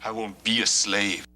I won't be a slave.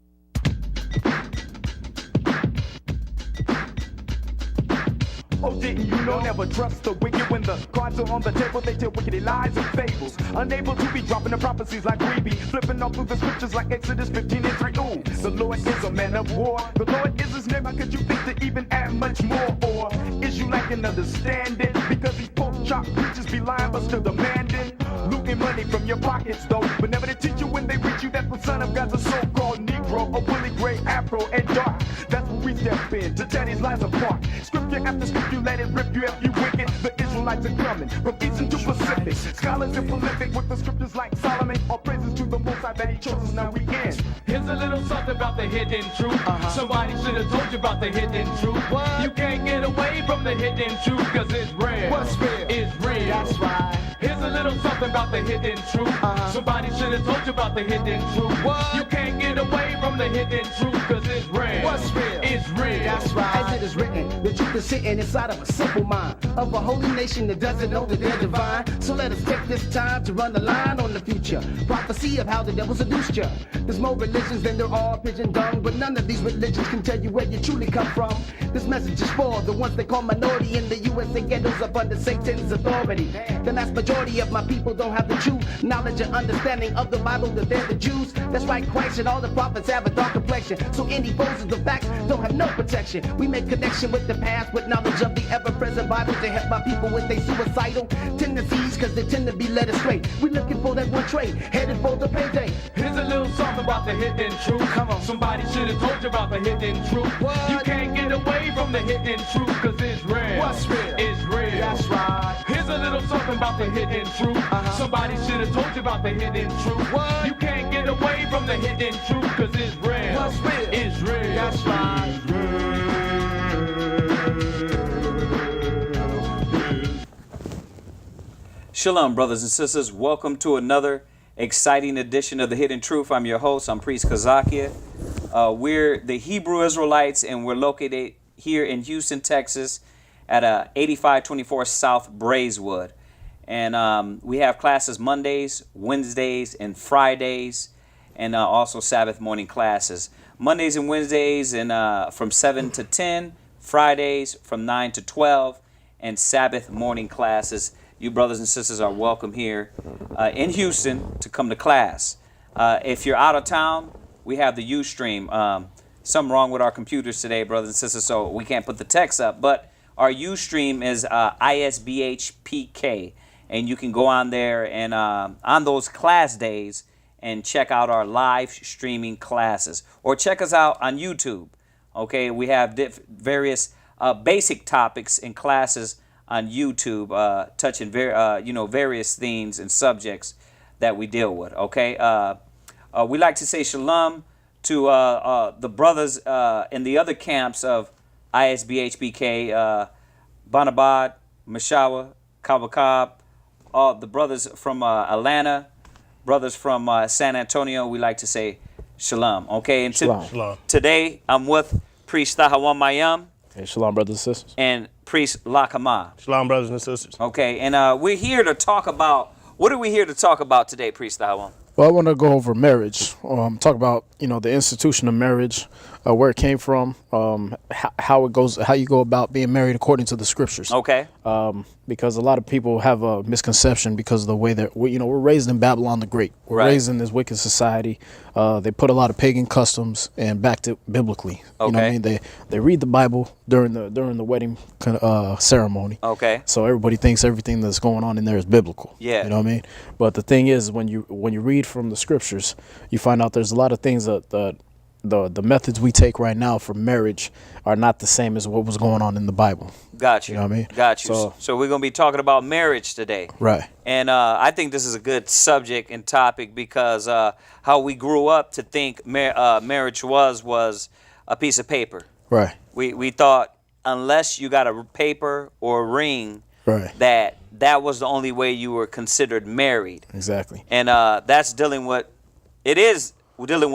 Oh, didn't you know? Never trust the wicked. When the cards are on the table, they tell wicked lies and fables. Unable to be dropping the prophecies like we be. Flipping off through the scriptures like Exodus 15 and 3. Ooh, the Lord is a man of war. The Lord is his name. How could you think to even add much more? Or is you lacking understanding? Because these pork chop preachers be lying but still demanding. Looting money from your pockets though. But never to teach you when they reach you that the son of God's a so-called Negro. A woolly gray afro and dark. That's where we step in to tear these lies apart. Scripture after scripture. You let it rip you if you wicked. The Israelites are coming from Eastern to Pacific. Scholars are prolific with the scriptures like Solomon. All praises to the Most High that He chose us. Now we in. Here's a little something about the hidden truth. Somebody should have told you about the hidden truth. What? You can't get away from the hidden truth cause it's real. What's real? It's real. That's right. Here's a little something about the hidden truth. Somebody should have told you about the hidden truth. What? You can't get away from the hidden truth cause it's real. What's real? It's real. That's right. As it is written, the truth is sitting inside of a simple mind of a holy nation that doesn't know that they're divine. So let us take this time to run the line on the future. Prophecy of how the devil seduced you. There's more religions than there are pigeon dung, but none of these religions can tell you where you truly come from. This message is for the ones they call minority in the USA ghettos up under Satan's authority. The vast majority of my people don't have the true knowledge and understanding of the Bible, that they're the Jews. That's why Christ and all the prophets have a dark complexion. So any foes of the facts don't have no protection. We make connection with the past with knowledge of the ever-present Bible to help my people with their suicidal tendencies, cause they tend to be led astray. We looking for that one trait, headed for the payday. Here's a little something about the hidden truth. Come on. Somebody should have told you about the hidden truth. What? You can't get away from the hidden truth cause it's real. What's real? It's real. That's right. Here's a little something about the hidden truth. Somebody should have told you about the hidden truth. What? You can't get away from the hidden truth cause it's real. What's real? It's real. That's right. Shalom, brothers and sisters. Welcome to another exciting edition of The Hidden Truth. I'm your host. I'm Priest Kazakia. We're the Hebrew Israelites, and we're located here in Houston, Texas at 8524 South Braeswood. And we have classes Mondays, Wednesdays, and Fridays, and also Sabbath morning classes. Mondays and Wednesdays and from 7 to 10, Fridays from 9 to 12, and Sabbath morning classes. You brothers and sisters are welcome here in Houston to come to class. If you're out of town, we have the Ustream. Something wrong with our computers today, brothers and sisters, so we can't put the text up. But our Ustream is ISBHPK, and you can go on there and on those class days and check out our live streaming classes. Or check us out on YouTube. Okay, we have various basic topics in classes on YouTube, touching various themes and subjects that we deal with. Okay, we like to say shalom to the brothers in the other camps of ISBHBK, Banabad, Mashawa, Kabakab, all the brothers from Atlanta, brothers from San Antonio. We like to say shalom. Okay, and Shalom. Today I'm with Priest Tahawan Mayam. Hey, shalom, brothers and sisters. And Priest Lakama. Shalom, brothers and sisters. Okay, and we're here to talk about, what are we here to talk about today, Priest Tahawan? Well, I want to go over marriage. Talk about, the institution of marriage, where it came from, how it goes, how you go about being married according to the scriptures. Okay. Because a lot of people have a misconception because of the way that we're raised in Babylon the Great. We're Right. raised in this wicked society. They put a lot of pagan customs and backed it biblically. You know what I mean? They read the Bible during the wedding ceremony. Okay. So everybody thinks everything that's going on in there is biblical. Yeah. You know what I mean? But the thing is, when you read from the scriptures, you find out there's a lot of things that the methods we take right now for marriage are not the same as what was going on in the Bible. Got you. You know what I mean? Got you. So- So we're going to be talking about marriage today. Right. And I think this is a good subject and topic because how we grew up to think marriage was a piece of paper. Right. We thought unless you got a paper or a ring, Right. that was the only way you were considered married. Exactly. And that's dealing with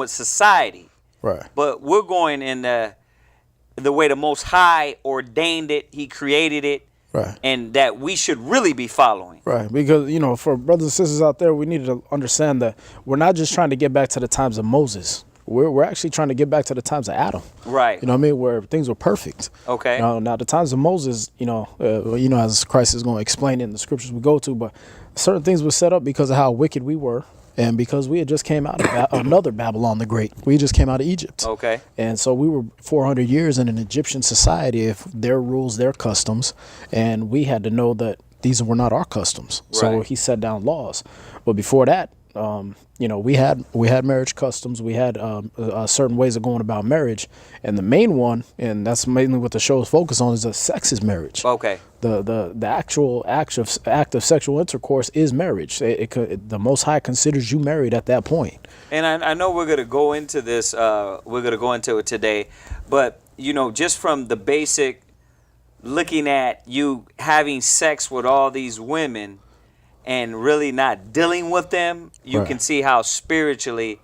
society. Right. But we're going in the way the Most High ordained it. He created it. Right. and that we should really be following. Right, because for brothers and sisters out there, we need to understand that we're not just trying to get back to the times of Moses. We're actually trying to get back to the times of Adam. Right. You know what I mean? Where things were perfect. Okay. Now the times of Moses, as Christ is going to explain it in the scriptures we go to, but certain things were set up because of how wicked we were, and because we had just came out of another Babylon the Great. We just came out of Egypt. Okay. And so we were 400 years in an Egyptian society of their rules, their customs, and we had to know that these were not our customs. So Right. he set down laws. But before that, we had marriage customs. We had certain ways of going about marriage, and the main one, and that's mainly what the show is focused on, is that sex is marriage. Okay. The actual act of sexual intercourse is marriage. The Most High considers you married at that point. And I know we're going to go into this. We're going to go into it today, but just from the basic, looking at you having sex with all these women and really not dealing with them, you Right. can see how spiritually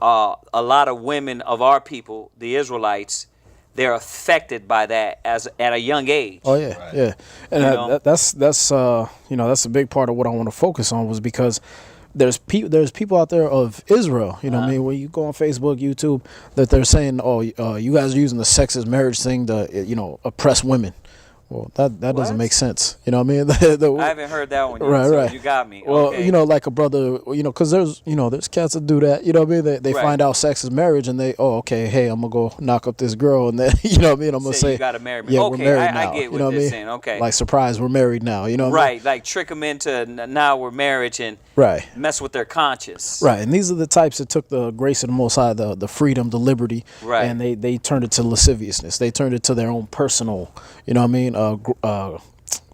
a lot of women of our people, the Israelites, they're affected by that at a young age. Oh yeah, yeah, and that's a big part of what I want to focus on, was because there's people out there of Israel. You know what I mean? When you go on Facebook, YouTube, that they're saying, you guys are using the sexist marriage thing to oppress women. Well, that doesn't make sense. You know what I mean? I haven't heard that one yet, Right, so right. you got me. Well, Okay. like a brother, because there's cats that do that. You know what I mean? They Right. find out sex is marriage, and they, hey, I'm gonna go knock up this girl, and then I'm gonna say, you gotta marry me. yeah, Okay, we're married I now. get you what know what they're I mean? saying. Okay. Like, surprise, we're married now. You know what I mean? Right, like trick them into now we're marriage and Right. mess with their conscience. Right, and these are the types that took the grace of the Most High, the freedom, the liberty, Right. and they turned it to lasciviousness. They turned it to their own personal,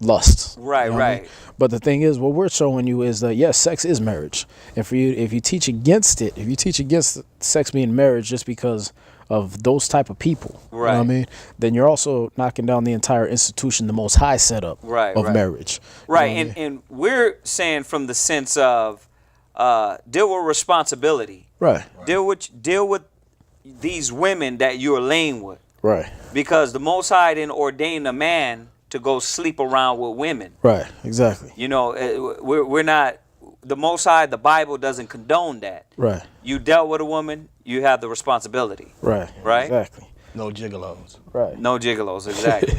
lust. Right, You know what I mean? right. But the thing is, what we're showing you is that yes, sex is marriage, and for you, if you teach against it, if you teach against sex being marriage just because of those type of people, you know what I Right. mean, then you're also knocking down the entire institution the Most High set up Right, of right. marriage. You Right, know what I mean? and we're saying from the sense of deal with responsibility. Right, Deal with these women that you're laying with, right, because the Most High didn't ordain a man to go sleep around with women. right, exactly. We're not. The Most High, the Bible doesn't condone that. Right, You dealt with a woman, you have the responsibility. right, Right? exactly. No gigolos. Right. No gigolos, exactly.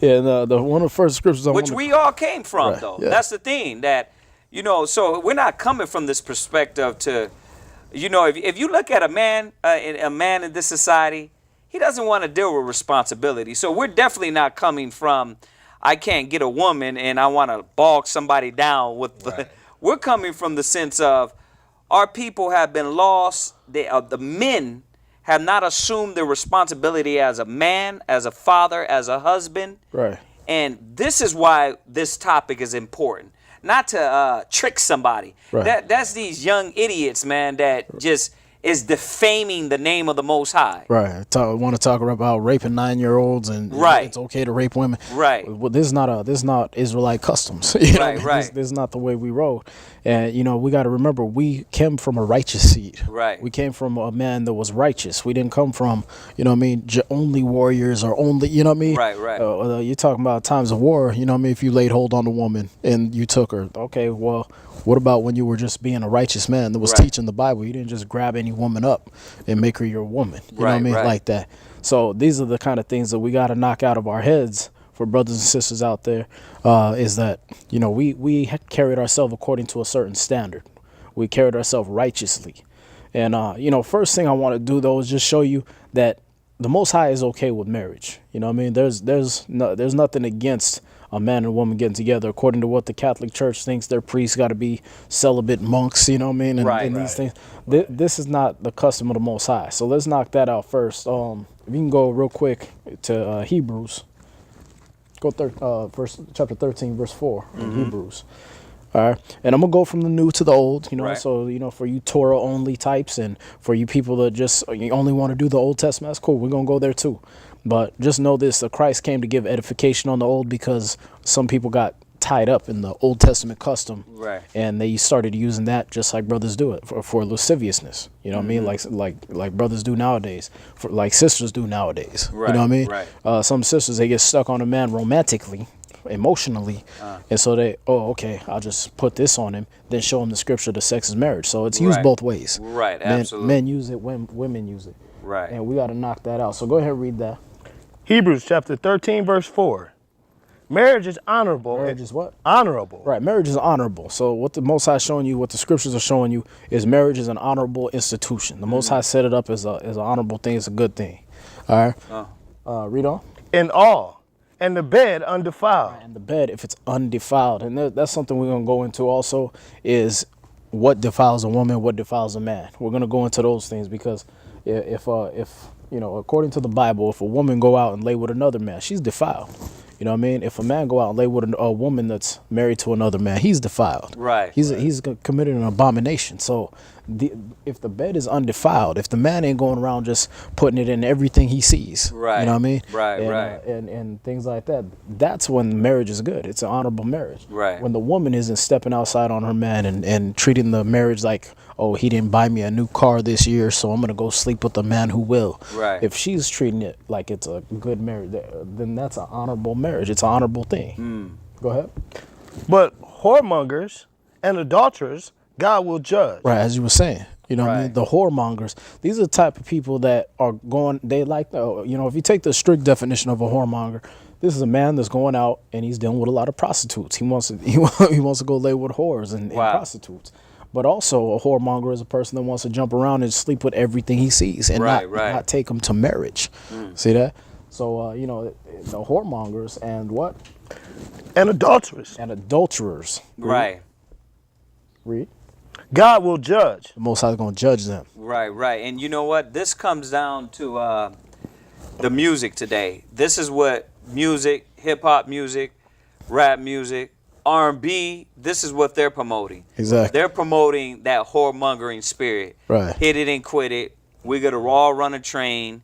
Yeah, and the one of the first scriptures I Which wanna- we all came from, Right, though. yeah. That's the thing that, so we're not coming from this perspective to, if you look at a man in this society, he doesn't want to deal with responsibility. So we're definitely not coming from, I can't get a woman and I want to bog somebody down with. Right. We're coming from the sense of our people have been lost. The men have not assumed their responsibility as a man, as a father, as a husband. Right. And this is why this topic is important. Not to trick somebody. Right. That's these young idiots, man, that just is defaming the name of the Most High. Right. Want to talk about raping 9-year-olds and Right. it's okay to rape women. Right. Well, this is not Israelite customs. You know what I mean? Right. This is not the way we roll. And we got to remember, we came from a righteous seed. Right. We came from a man that was righteous. We didn't come from, only warriors or only, you know what I mean? Right, right. You're talking about times of war. You know what I mean? If you laid hold on a woman and you took her, okay, well, what about when you were just being a righteous man that was Right. teaching the Bible? You didn't just grab any woman up and make her your woman. You know what I Right, mean? right. Like that. So these are the kind of things that we got to knock out of our heads for brothers and sisters out there, is that, we carried ourselves according to a certain standard. We carried ourselves righteously. And, first thing I want to do, though, is just show you that the Most High is okay with marriage. You know what I mean? There's nothing against a man and a woman getting together, according to what the Catholic Church thinks. Their priests got to be celibate monks, you know what I mean? And, Right, and these things. This is not the custom of the Most High. So let's knock that out first. If you can go real quick to Hebrews. Go chapter 13, verse 4 in Hebrews. All right. And I'm going to go from the new to the old, Right. So, for you Torah only types and for you people that just you only want to do the Old Testament, that's cool. We're going to go there too. But just know this, Christ came to give edification on the old because some people got tied up in the Old Testament custom, Right. and they started using that just like brothers do it for lasciviousness. You know what I mean? Like brothers do nowadays, for like sisters do nowadays. Right, You know what I mean? right. Some sisters, they get stuck on a man romantically, emotionally, and so they, okay, I'll just put this on him, then show him the scripture, the sex is marriage. So it's used Right. both ways. Right, Men, absolutely. men use it, women use it. Right. And we got to knock that out. So go ahead and read that. Hebrews chapter 13, verse 4. Marriage is honorable. Marriage is what? Honorable. Right, marriage is honorable. So what the Most High is showing you, what the scriptures are showing you, is marriage is an honorable institution. The Most High set it up as an honorable thing. It's a good thing. All right. Read on. In all. And the bed undefiled. And the bed, if it's undefiled, and that's something we're gonna go into also, is what defiles a woman, what defiles a man. We're gonna go into those things because if you know, according to the Bible, if a woman go out and lay with another man, she's defiled. You know what I mean? If a man go out and lay with a woman that's married to another man, he's defiled. Right. He's committed an abomination. So if the bed is undefiled, if the man ain't going around just putting it in everything he sees, Right. you know what I mean? Right, and, right. And things like that, that's when marriage is good. It's an honorable marriage. Right. When the woman isn't stepping outside on her man and treating the marriage like, oh, he didn't buy me a new car this year, so I'm going to go sleep with the man who will. Right. If she's treating it like it's a good marriage, then that's an honorable marriage. It's an honorable thing. Go ahead. But whoremongers and adulterers, God will judge. Right, as you were saying. You know what I mean? Right. The whoremongers, these are the type of people that are going, they like, you know, if you take the strict definition of a whoremonger, this is a man that's going out and he's dealing with a lot of prostitutes. He wants to go lay with whores and prostitutes. But also a whoremonger is a person that wants to jump around and sleep with everything he sees and not take them to marriage. See that? So, you know, the whoremongers and what? And adulterers. And adulterers. Right. Read. God will judge. The Most High is going to judge them. Right, right. And you know what? This comes down to the music today. This is what music, hip-hop music, rap music, R&B, this is what they're promoting. Exactly. They're promoting that whoremongering spirit. Right. Hit it and quit it. We're going to raw run a train.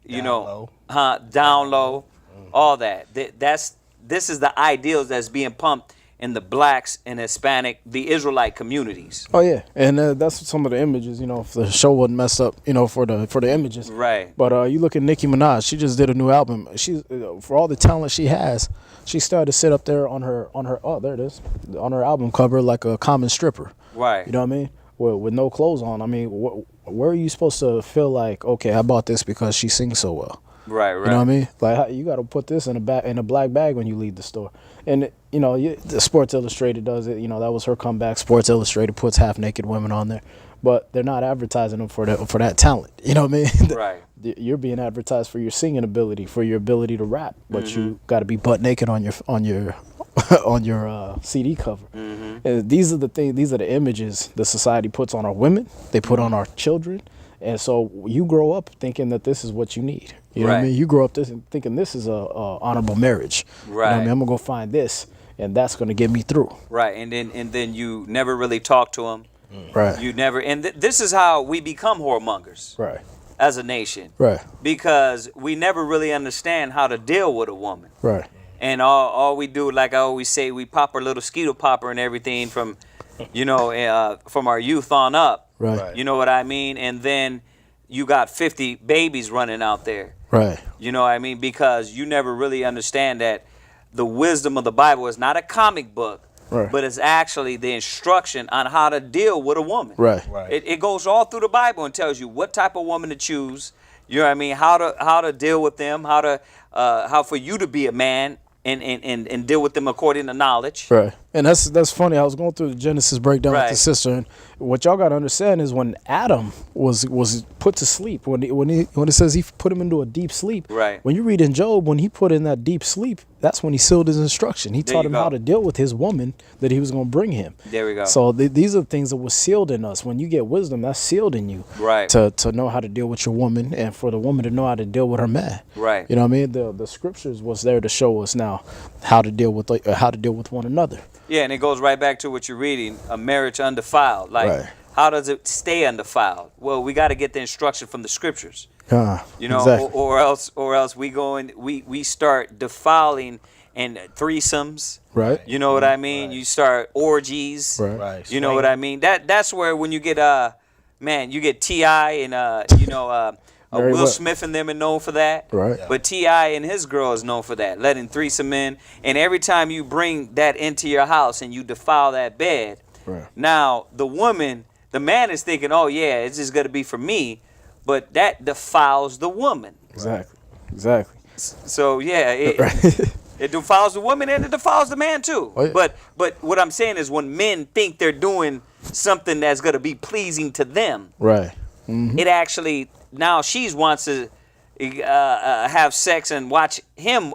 You know, down low, all that. This is the ideals that's being pumped in the blacks and Hispanic, the Israelite communities. Oh yeah, and that's some of the images. You know, if the show wasn't messed up, you know, for the images. Right. But you look at Nicki Minaj. She just did a new album. She's for all the talent she has, she started to sit up there on her oh, there it is, on her album cover like a common stripper. Right. You know what I mean? With no clothes on. I mean, where are you supposed to feel like, okay, I bought this because she sings so well? Right, right. You know what I mean? Like you got to put this in a black bag when you leave the store. And you know, the Sports Illustrated does it. You know, that was her comeback. Sports Illustrated puts half naked women on there, but they're not advertising them for that talent. You know what I mean? Right. You're being advertised for your singing ability, for your ability to rap, but you got to be butt naked on your on your CD cover. And these are the things. These are the images the society puts on our women. They put on our children. And so you grow up thinking that this is what you need. You know what I mean? You grow up thinking this is a honorable marriage. Right. You know what I mean? I'm gonna go find this, and that's gonna get me through. Right, and then you never really talk to them. Right. You never, and this is how we become whoremongers. Right. As a nation. Right. Because we never really understand how to deal with a woman. Right. And all we do, like I always say, we pop our little skeeter popper and everything from, you know, from our youth on up. Right. You know what I mean? And then you got 50 babies running out there. Right. You know what I mean? Because you never really understand that the wisdom of the Bible is not a comic book, but it's actually the instruction on how to deal with a woman. Right. It goes all through the Bible and tells you what type of woman to choose. You know what I mean? How to deal with them, how for you to be a man and deal with them according to knowledge. Right. And that's funny. I was going through the Genesis breakdown with the sister, and what y'all got to understand is when Adam was put to sleep, when it says he put him into a deep sleep. Right. When you read in Job, when he put in that deep sleep, that's when he sealed his instruction. He taught him how to deal with his woman that he was going to bring him. There we go. So these are the things that were sealed in us. When you get wisdom, that's sealed in you. Right. To know how to deal with your woman, and for the woman to know how to deal with her man. Right. You know what I mean? The scriptures was there to show us now how to deal with one another. Yeah, and it goes right back to what you're reading, a marriage undefiled. Like, how does it stay undefiled? Well, we got to get the instruction from the scriptures. You know, exactly. or else we go and we start defiling and threesomes. Right. You know what I mean? You start orgies. Right. Right. You know what I mean? That's where when you get man, you get T.I. and Very Will well. Smith and them are known for that. Right. But T.I. and his girl is known for that, letting threesome in. And every time you bring that into your house and you defile that bed, Right. now the man is thinking, oh yeah, it's just gonna be for me, but that defiles the woman. Exactly. So yeah, it defiles the woman and it defiles the man too. Oh, yeah. But what I'm saying is when men think they're doing something that's gonna be pleasing to them, Right. it actually now she wants to have sex and watch him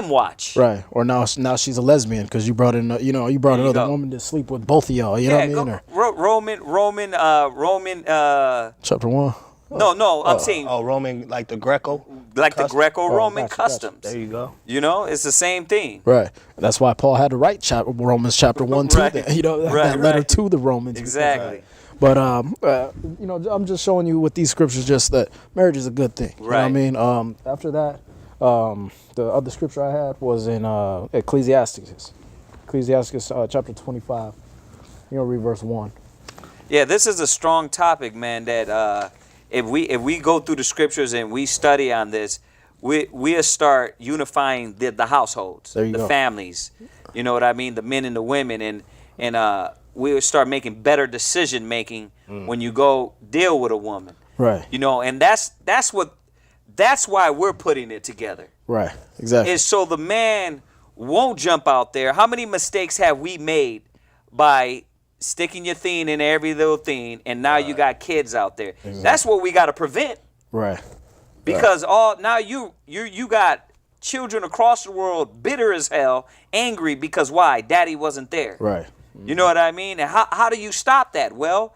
watch. Right. Or now she's a lesbian because you brought in you brought There you another go. woman to sleep with both of y'all. You know what I mean? Roman. Chapter 1. No, I'm saying Oh, Roman, like the Greco? like the custom. Greco-Roman gotcha. customs. There you go. You know, it's the same thing. Right. That's why Paul had to write Romans chapter 1 to Right. them. That letter Right. to the Romans. Exactly. But I'm just showing you with these scriptures just that marriage is a good thing. You know what I Right. mean? After that, the other scripture I had was in Ecclesiastes chapter 25. Read verse 1. Yeah, this is a strong topic, man. That if we go through the scriptures and we study on this, we'll start unifying the households, There you the go. families. You know what I mean? The men and the women, and we'll start making better decision making when you go deal with a woman. Right. You know, and that's why we're putting it together. Right. Exactly. Is so the man won't jump out there. How many mistakes have we made by sticking your thing in every little thing, and now you got kids out there? That's what we got to prevent. Right. Because now you got children across the world bitter as hell, angry because why? Daddy wasn't there. Right. You know what I mean? And how do you stop that? Well,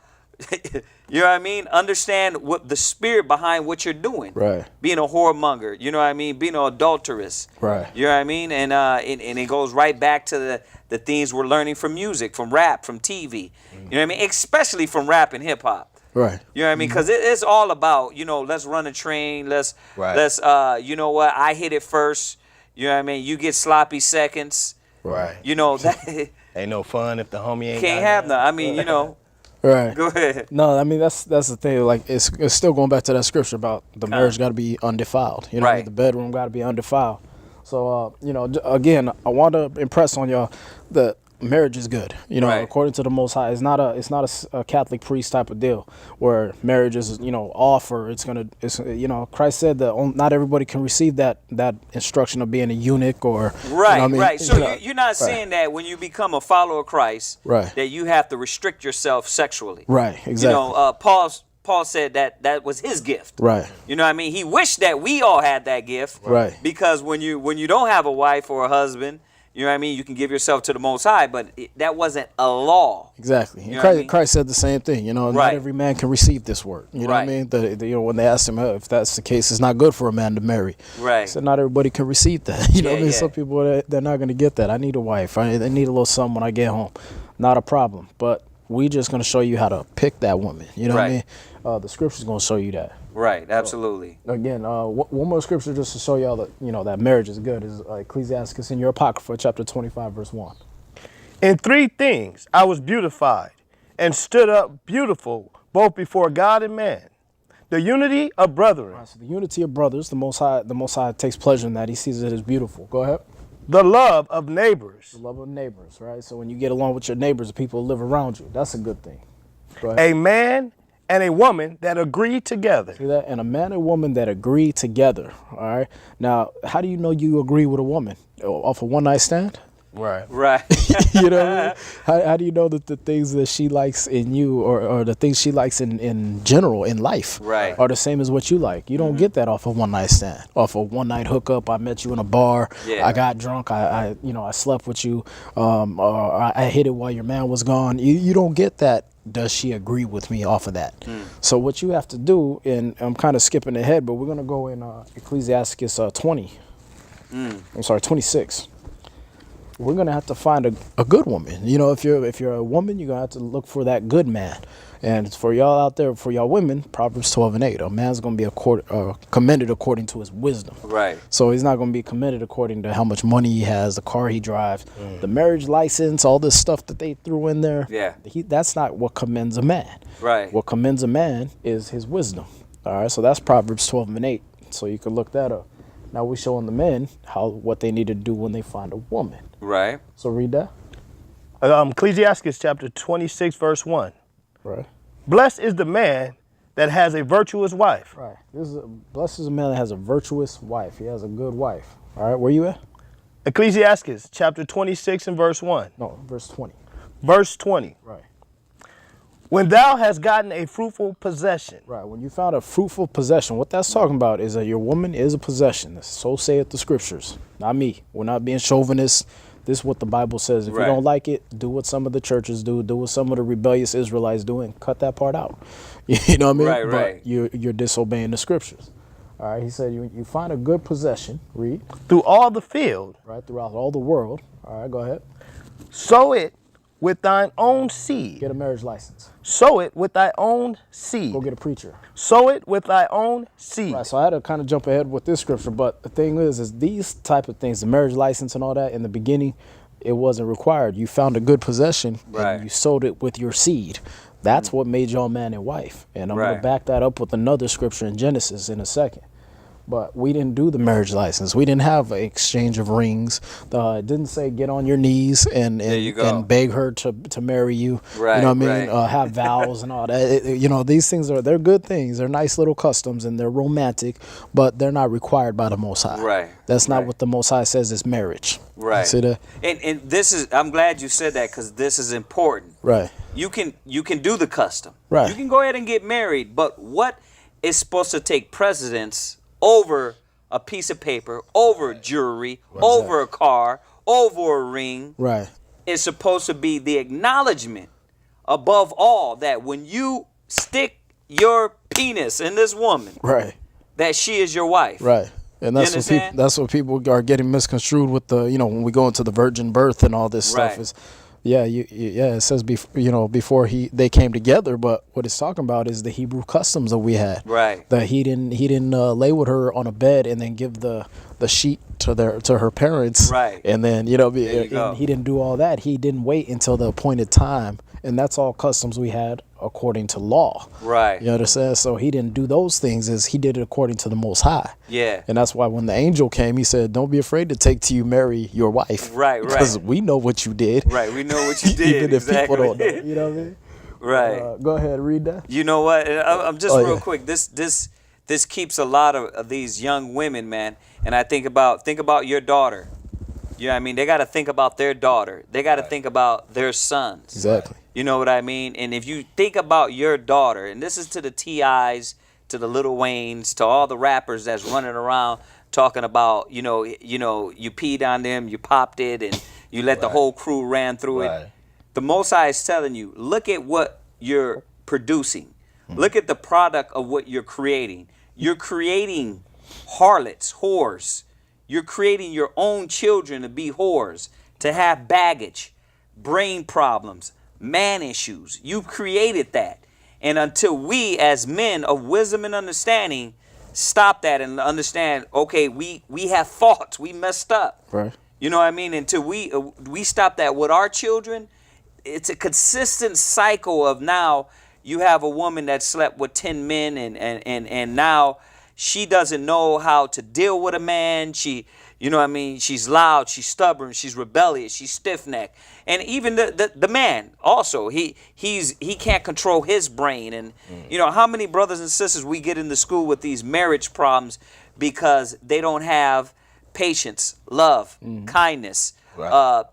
you know what I mean? Understand what the spirit behind what you're doing. Right. Being a whoremonger, you know what I mean? Being an adulteress. Right. You know what I mean? And it goes right back to the things we're learning from music, from rap, from TV. You know what I mean? Especially from rap and hip hop. Right. You know what I mean? Because it's all about, let's run a train. Let's you know what? I hit it first. You know what I mean? You get sloppy seconds. Right. You know that Ain't no fun if the homie ain't can't got have none. none. I mean, Right. go ahead. No, I mean that's the thing. Like it's still going back to that scripture about the marriage got to be undefiled. You know, Right. the bedroom got to be undefiled. So again, I want to impress on y'all that marriage is good. Right. According to the Most High, it's not a Catholic priest type of deal where marriage is off or it's Christ said that not everybody can receive that instruction of being a eunuch or Right, what I mean? right. So You know, you're not saying that when you become a follower of Christ, Right. that you have to restrict yourself sexually. Right, exactly. Paul said that was his gift. Right. You know what I mean? He wished that we all had that gift. Right. Because when you don't have a wife or a husband, you know what I mean? You can give yourself to the Most High, but that wasn't a law. Exactly. You And know what I mean? Christ said the same thing. Not Right. every man can receive this word. You know what I Right. mean? When they asked him if that's the case, it's not good for a man to marry. Right. He said not everybody can receive that. You know what I mean? yeah. Some people, they're not going to get that. I need a wife. I need a little something when I get home. Not a problem. But we just going to show you how to pick that woman. You know what I Right. mean? The scripture's going to show you that. Right, absolutely. Again, one more scripture just to show y'all that that marriage is good is Ecclesiastes in your Apocrypha, chapter 25, verse 1. In three things I was beautified and stood up beautiful both before God and man. The unity of brethren, So the unity of brothers, the Most High takes pleasure in that. He sees it as beautiful. Go ahead. the love of neighbors, The love of neighbors, right? So when you get along with your neighbors, the people who live around you, that's a good thing. Go ahead. a man and a woman that agree together. See that? And a man and woman that agree together, all right? Now, how do you know you agree with a woman? Off a one-night stand? Right. Right. You know what I mean? How do you know that the things that she likes in you or the things she likes in general in life Right. are the same as what you like? You don't get that off a one-night stand, off a one-night hookup. I met you in a bar. Yeah. I got drunk. I slept with you. Or I hit it while your man was gone. You don't get that. Does she agree with me off of that? So what you have to do, and I'm kind of skipping ahead, but we're going to go in Ecclesiastes 26. We're going to have to find a good woman. If you're a woman, you're going to have to look for that good man. And for y'all out there, for y'all women, Proverbs 12:8, a man's going to be commended according to his wisdom. Right. So he's not going to be commended according to how much money he has, the car he drives, the marriage license, all this stuff that they threw in there. Yeah. That's not what commends a man. Right. What commends a man is his wisdom. All right, so that's Proverbs 12:8. So you can look that up. Now we're showing the men what they need to do when they find a woman. Right. So read that. Ecclesiastes chapter 26, verse 1. Right. Blessed is the man that has a virtuous wife. Right. Blessed is a man that has a virtuous wife. He has a good wife. All right, where you at? Ecclesiastes chapter 26 and verse 1. No, verse 20. Verse 20. Right. When thou hast gotten a fruitful possession. Right. When you found a fruitful possession, what that's talking about is that your woman is a possession. So saith the scriptures. Not me. We're not being chauvinist. This is what the Bible says. If you don't like it, do what some of the churches do. Do what some of the rebellious Israelites do and cut that part out. You know what I mean? Right, but right. You're disobeying the scriptures. All right. He said you find a good possession. Read. Through all the field. Right. Throughout all the world. All right. Go ahead. Sow it with thine own seed. Get a marriage license. Sow it with thy own seed. Go get a preacher. Sow it with thy own seed. Right, so I had to kind of jump ahead with this scripture, but the thing is these type of things, the marriage license and all that, in the beginning, it wasn't required. You found a good possession, Right. and you sowed it with your seed. That's what made y'all man and wife. And I'm going Right. to back that up with another scripture in Genesis in a second. But we didn't do the marriage license. We didn't have an exchange of rings. It didn't say get on your knees and you go. and beg her to marry you. Right, you know what I mean? right. Have vows and all that. These things they're good things. They're nice little customs and they're romantic, but they're not required by the Most High. Right, That's not right. what the Most High says is marriage. Right. See that? And this is, I'm glad you said that because this is important. Right. You can do the custom. Right. You can go ahead and get married, but what is supposed to take precedence over a piece of paper, over jewelry, over a car, over a ring, Right. is supposed to be the acknowledgement above all that when you stick your penis in this woman, Right. that she is your wife. Right. And You that's what people are getting misconstrued with when we go into the virgin birth and all this stuff Right. is it says before they came together, but what it's talking about is the Hebrew customs that we had. Right. That he didn't lay with her on a bed and then give the sheet to her parents. Right. And then There you go. he didn't do all that. He didn't wait until the appointed time, and that's all customs we had according to law. Right. You understand? So he didn't do those things, as he did it according to the Most High. Yeah. And that's why when the angel came, he said, "Don't be afraid to take to you Mary your wife." Right, Because right. we know what you did. Right. We know what you did. Even if exactly. people don't know. You know what I mean? Right. Go ahead, read that. You know what? I'm just Oh, real yeah. quick. This keeps a lot of these young women, man. And I think about your daughter. You know what I mean? They got to think about their daughter. They got to think about their sons. Exactly. You know what I mean? And if you think about your daughter, and this is to the T.I.s, to the Lil Waynes, to all the rappers that's running around talking about, you peed on them, you popped it, and you let the whole crew ran through it. The Most High is telling you, look at what you're producing. Look at the product of what you're creating. You're creating harlots, whores. You're creating your own children to be whores, to have baggage, brain problems, man issues. You've created that. And until we as men of wisdom and understanding stop that and understand, okay, we have faults, we messed up. Right. You know what I mean? Until we stop that with our children, it's a consistent cycle of now you have a woman that slept with 10 men and now she doesn't know how to deal with a man. You know what I mean? She's loud, she's stubborn, she's rebellious, she's stiff-necked. And even the man also, he can't control his brain. And how many brothers and sisters we get into school with these marriage problems because they don't have patience, love, kindness,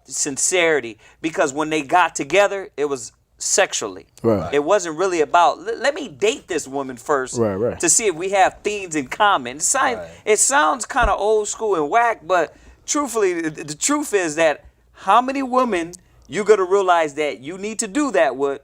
sincerity. Because when they got together, it was sexually. Right. It wasn't really about, let me date this woman first Right. to see if we have things in common. It sounds kind of old school and whack, but truthfully, the truth is that how many women you're going to realize that you need to do that with,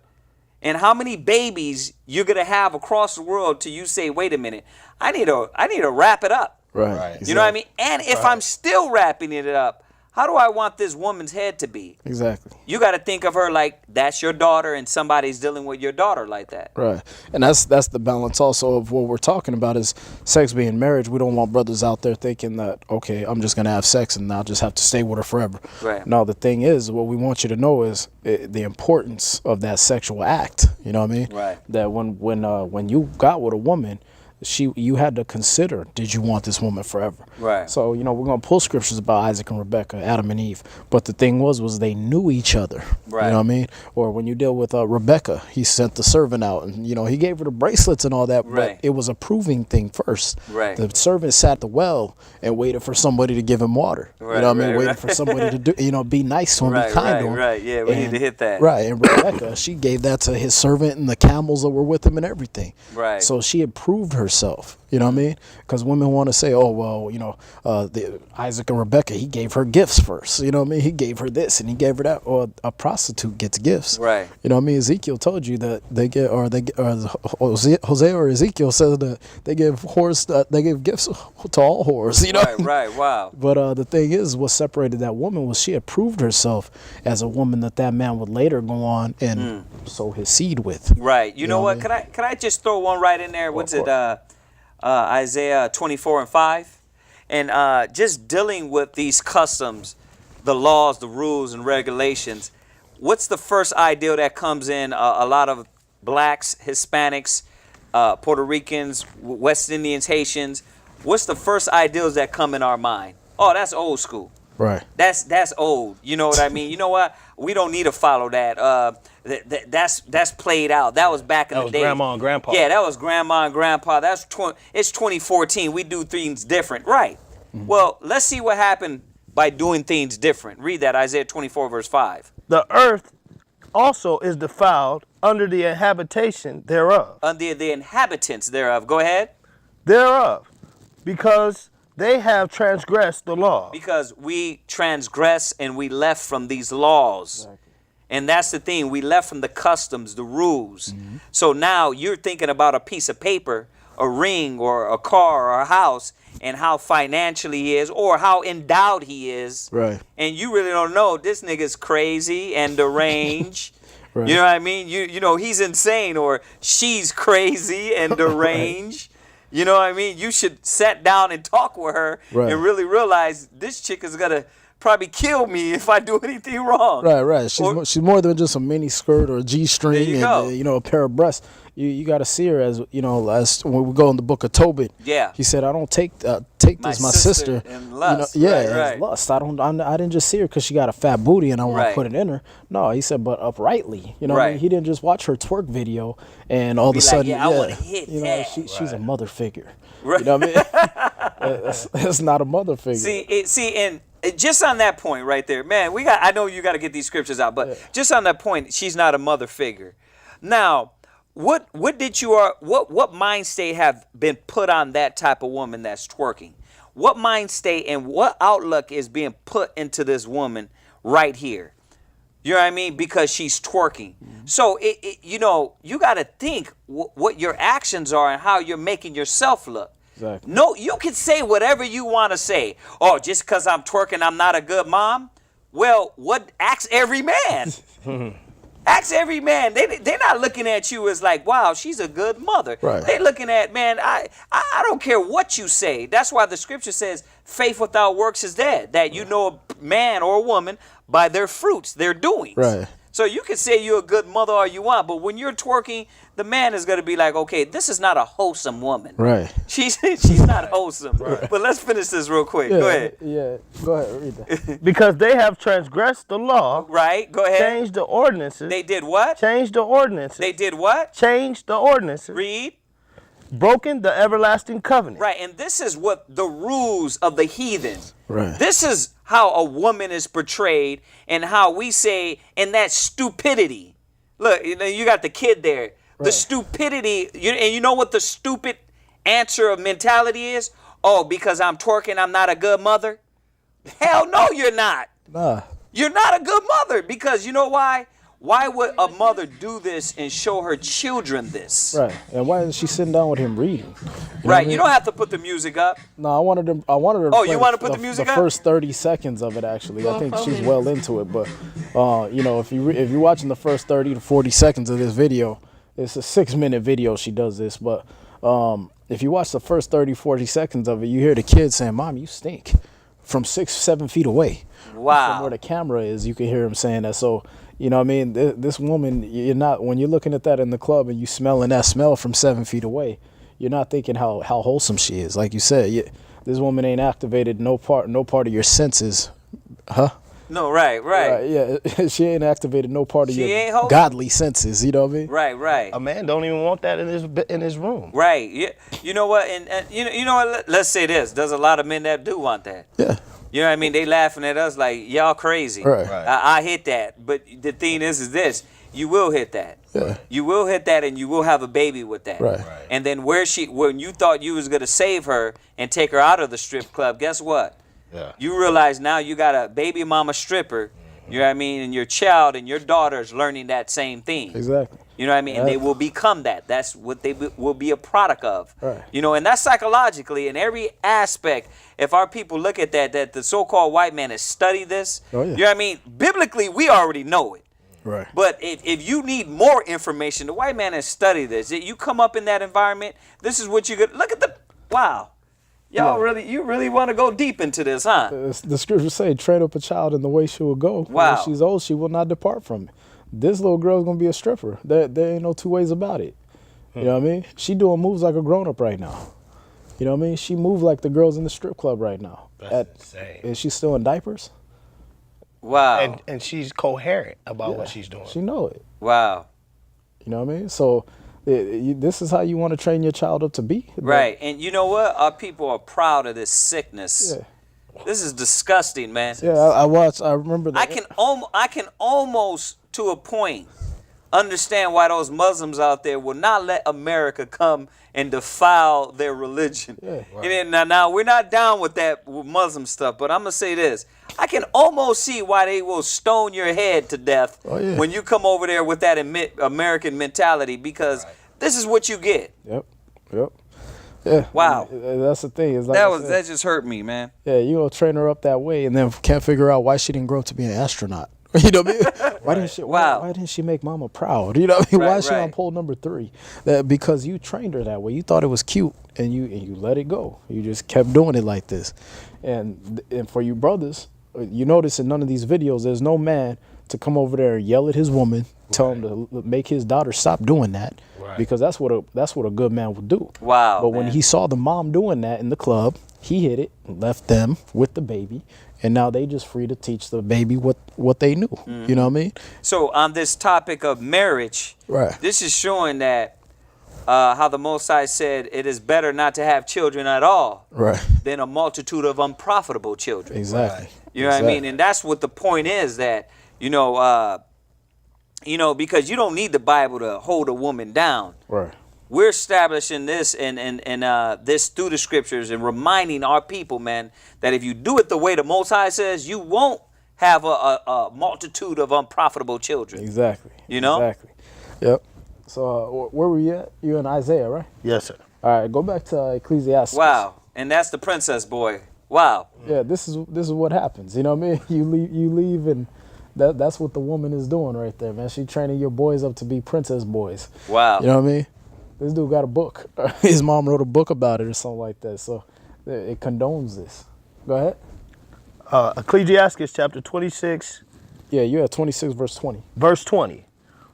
and how many babies you're going to have across the world till you say, wait a minute, I need to wrap it up. Right. You know what I mean? And if I'm still wrapping it up, how do I want this woman's head to be? Exactly. You got to think of her like that's your daughter, and somebody's dealing with your daughter like that. Right. And that's the balance also of what we're talking about is sex being marriage. We don't want brothers out there thinking that, okay, I'm just going to have sex and I'll just have to stay with her forever. Right. No, the thing is, what we want you to know is the importance of that sexual act. You know what I mean? Right. That when you got with a woman, you had to consider, did you want this woman forever? Right. So, we're going to pull scriptures about Isaac and Rebecca, Adam and Eve. But the thing was they knew each other. Right. You know what I mean? Or when you deal with Rebecca, he sent the servant out and, he gave her the bracelets and all that. Right. But it was a proving thing first. Right. The servant sat at the well and waited for somebody to give him water. Right, you know what I mean? right, Waited right. for somebody to do, be nice to him, Right, be kind right, to him. right. Yeah, we need to hit that. Right. And Rebecca, she gave that to his servant and the camels that were with him and everything. Right. So she had proved herself. You know what I mean? Because women want to say, oh, well, Isaac and Rebecca, he gave her gifts first. You know what I mean? He gave her this and he gave her that. Or a prostitute gets gifts. Right. You know what I mean? Ezekiel told you that Hosea or Ezekiel says that they give gifts to all whores. You know? Right. Wow. But the thing is, what separated that woman was she had proved herself as a woman that man would later go on and sow his seed with. Right. You know what? I mean? Can I just throw one right in there? What's it? Isaiah 24:5, and just dealing with these customs, the laws, the rules, and regulations. What's the first ideal that comes in? A lot of blacks, Hispanics, Puerto Ricans, West Indians, Haitians. What's the first ideals that come in our mind? Oh, that's old school. Right. That's old. You know what I mean? You know what? We don't need to follow that. That's played out. That was back in the day. That was grandma and grandpa. Yeah, that was grandma and grandpa. It's 2014. We do things different. Right. Mm-hmm. Well, let's see what happened by doing things different. Read that, Isaiah 24, verse 5. The earth also is defiled under the habitation thereof. Under the inhabitants thereof. Go ahead. Thereof, because they have transgressed the law. Because we transgress and we left from these laws. Exactly. And that's the thing. We left from the customs, the rules. Mm-hmm. So now you're thinking about a piece of paper, a ring or a car or a house, and how financially he is or how endowed he is. Right. And you really don't know this nigga's crazy and deranged. Right. You know what I mean? You know, he's insane or she's crazy and deranged. Right. You know what I mean? You should sit down and talk with her and really realize this chick is going to probably kill me if I do anything wrong. Right. She's more than just a mini skirt or a G-string and a pair of breasts. You got to see her as when we go in the book of Tobit. Yeah. He said, I don't take this my sister in lust. As lust. I didn't just see her because she got a fat booty and I want to put it in her. No, he said, but uprightly. You know what I mean? He didn't just watch her twerk video and all of a sudden, I want to hit that. She's a mother figure. Right. You know what I mean? That's not a mother figure. And just on that point right there, man, I know you got to get these scriptures out, but just on that point, she's not a mother figure. Now, what mind state have been put on that type of woman that's twerking? What mind state and what outlook is being put into this woman right here? You know what I mean? Because she's twerking. Mm-hmm. So, you got to think what your actions are and how you're making yourself look. Exactly. No, you can say whatever you want to say. Oh, just because I'm twerking, I'm not a good mom? Well, ask every man. Ask every man. They're not looking at you as like, wow, she's a good mother. Right. They're looking at, man, I don't care what you say. That's why the scripture says faith without works is dead. That you know a man or a woman by their fruits, their doings. Right. So you can say you're a good mother all you want, but when you're twerking, the man is going to be like, okay, this is not a wholesome woman. Right. She's not wholesome. Right. But let's finish this real quick. Go ahead. Yeah, go ahead. Read that. Because they have transgressed the law. Right. Go ahead. Changed the ordinances. They did what? Changed the ordinances. They did what? Changed the ordinances. Read. Broken the everlasting covenant. Right. And this is what the rules of the heathen. Right. This is how a woman is portrayed and how we say, and that stupidity. Look, you got the kid there. Right. The stupidity, and you know what the stupid answer of mentality is? Oh, because I'm twerking, I'm not a good mother? Hell no, you're not. Nah. You're not a good mother because you know why? Why would a mother do this and show her children this? Right. And why isn't she sitting down with him reading? Right. You don't have to put the music up. No, I wanted her. Oh, you want to put the music up? up? The first 30 seconds of it, actually. I think she's well into it. But, you know, if you're watching the first 30 to 40 seconds of this video, it's a 6-minute video she does this. But if you watch the first 30, 40 seconds of it, you hear the kid saying, "Mom, you stink," from 6, 7 feet away. Wow. From where the camera is, you can hear him saying that. So, you know what I mean? This woman, when you're looking at that in the club and you smelling that smell from 7 feet away, you're not thinking how wholesome she is. Like you said, this woman ain't activated no part of your senses. Huh? No, right. Yeah, she ain't activated no part of She your ain't wholesome. godly senses, you know what I mean? Right. A man don't even want that in his room. Right. Yeah. You know what? And you know what? Let's say this. There's a lot of men that do want that. Yeah. You know what I mean? They laughing at us like, y'all crazy. Right. I hit that. But the thing is this. You will hit that. Yeah. You will hit that and you will have a baby with that. Right. And then when you thought you was going to save her and take her out of the strip club, guess what? Yeah. You realize now you got a baby mama stripper, you know what I mean? And your child and your daughter is learning that same thing. Exactly. You know what I mean? And they will become that. That's what they will be a product of. Right. You know, and that's psychologically in every aspect. If our people look at that the so-called white man has studied this, Oh, yeah. you know what I mean? Biblically, we already know it. Right. But if you need more information, the white man has studied this. You come up in that environment, this is what you're going to, look at the, wow. Y'all you really want to go deep into this, huh? The scriptures say, train up a child in the way she will go. Wow. When she's old, she will not depart from it. This little girl's going to be a stripper. There ain't no two ways about it. You know what I mean? She doing moves like a grown-up right now. You know what I mean? She moves like the girls in the strip club right now. That's insane. Is she still in diapers? Wow. And she's coherent about what she's doing. She know it. Wow. You know what I mean? So this is how you want to train your child up to be. Right. And you know what? Our people are proud of this sickness. Yeah. This is disgusting, man. Yeah, I remember that. I can almost, to a point, understand why those Muslims out there will not let America come and defile their religion. Yeah. And then, now we're not down with that with Muslim stuff, but I'm gonna say this: I can almost see why they will stone your head to death when you come over there with that American mentality, because this is what you get. Yep. Yeah. Wow. That's the thing. Is like that just hurt me, man. Yeah, you gonna train her up that way, and then can't figure out why she didn't grow up to be an astronaut. You know what I mean? Why didn't she? Why didn't she make mama proud? You know what I mean? Why is she on pole number 3? Because you trained her that way. You thought it was cute, and you let it go. You just kept doing it like this. And for you brothers, you notice in none of these videos, there's no man to come over there and yell at his woman, tell him to make his daughter stop doing that, because that's what a good man would do. Wow. But when he saw the mom doing that in the club, he hit it, left them with the baby. And now they just free to teach the baby what they knew. Mm-hmm. You know what I mean? So on this topic of marriage, this is showing that how the Most High said it is better not to have children at all than a multitude of unprofitable children. Exactly. You know what I mean? And that's what the point is, that, because you don't need the Bible to hold a woman down. Right. We're establishing this and this through the scriptures and reminding our people, man, that if you do it the way the Most High says, you won't have a multitude of unprofitable children. Exactly. You know? Exactly. Yep. So where were you at? You in Isaiah, right? Yes, sir. All right, go back to Ecclesiastes. Wow. And that's the princess boy. Wow. Yeah, this is what happens. You know what I mean? You leave and that's what the woman is doing right there, man. She's training your boys up to be princess boys. Wow. You know what I mean? This dude got a book. His mom wrote a book about it or something like that. So it condones this. Go ahead. Ecclesiastes chapter 26. Yeah, you're at 26 verse 20. Verse 20.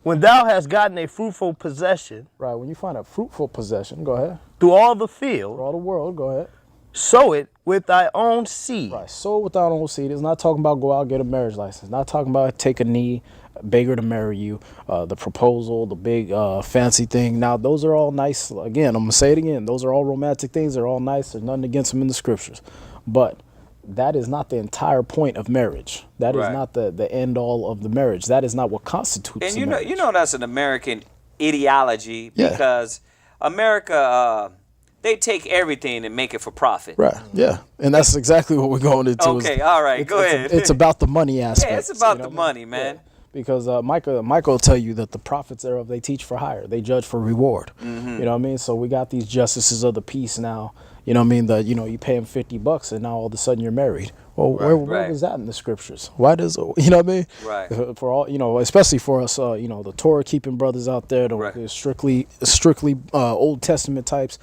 When thou hast gotten a fruitful possession. Right, when you find a fruitful possession, go ahead. Through all the field. Through all the world, go ahead. Sow it with thy own seed. Right, sow it with thy own seed. It's not talking about go out and get a marriage license. Not talking about take a knee, beg her to marry you, the proposal, the big fancy thing. Now, those are all nice. Again, I'm going to say it again. Those are all romantic things. They're all nice. There's nothing against them in the scriptures. But that is not the entire point of marriage. That is not the end all of the marriage. That is not what constitutes and marriage. You know that's an American ideology, because America, they take everything and make it for profit. Right, yeah. And that's exactly what we're going into. Okay, all right, go ahead. It's about the money aspect. Yeah, it's about the money, man. Yeah. because Micah will tell you that the prophets thereof, they teach for hire, they judge for reward. You know what I mean? So we got these justices of the peace now. You know what I mean? That, you know, you pay them $50 and now all of a sudden you're married. Well, where was that in the scriptures? Why does, you know what I mean? Right. For all, you know, especially for us, you know, the Torah keeping brothers out there, the strictly Old Testament types,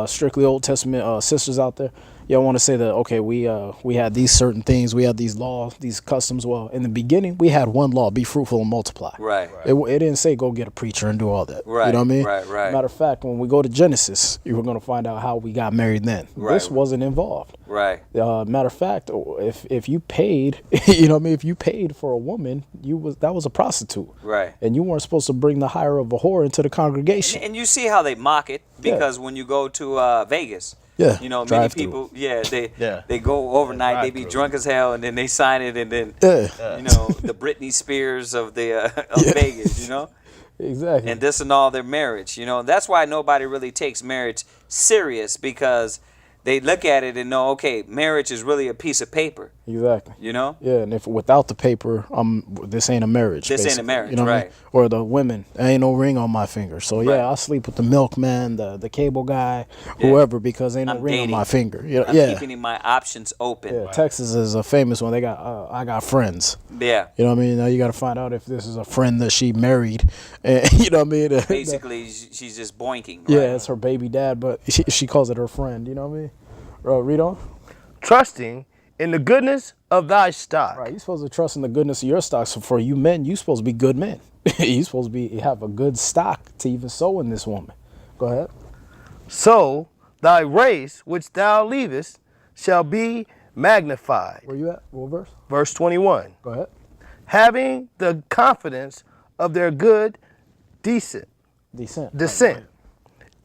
strictly Old Testament sisters out there. Yeah, I want to say that, okay, we had these certain things, we had these laws, these customs. Well, in the beginning, we had one law: be fruitful and multiply. Right. It didn't say go get a preacher and do all that. Right. You know what I mean? Right. Matter of fact, when we go to Genesis, you were going to find out how we got married then. This wasn't involved. Right. Matter of fact, if you paid, you know what I mean, if you paid for a woman, that was a prostitute. Right. And you weren't supposed to bring the hire of a whore into the congregation. And you see how they mock it, because when you go to Vegas, you know, many people, they go overnight, they be drunk as hell, and then they sign it, and then, you know, the Britney Spears of Vegas, you know? Exactly. And this and all their marriage, you know? That's why nobody really takes marriage serious, because they look at it and know, okay, marriage is really a piece of paper. Exactly. You know? Yeah, and if without the paper, this ain't a marriage. This basically. ain't a marriage, you know what I mean? Or the women, there ain't no ring on my finger. So yeah, I sleep with the milkman, the cable guy, whoever, because ain't no ring on my finger. I'm keeping my options open. Yeah, Texas is a famous one. They got I got friends. Yeah. You know what I mean? Now you got to find out if this is a friend that she married, and you know what I mean? Basically, she's just boinking. Right? Yeah, it's her baby dad, but she calls it her friend. You know what I mean? Read on. Trusting in the goodness of thy stock. Right, you're supposed to trust in the goodness of your stock. So for you men, you're supposed to be good men. You're supposed to have a good stock to even sow in this woman. Go ahead. So thy race which thou leavest shall be magnified. Where you at? What verse? Verse 21. Go ahead. Having the confidence of their good descent. Right.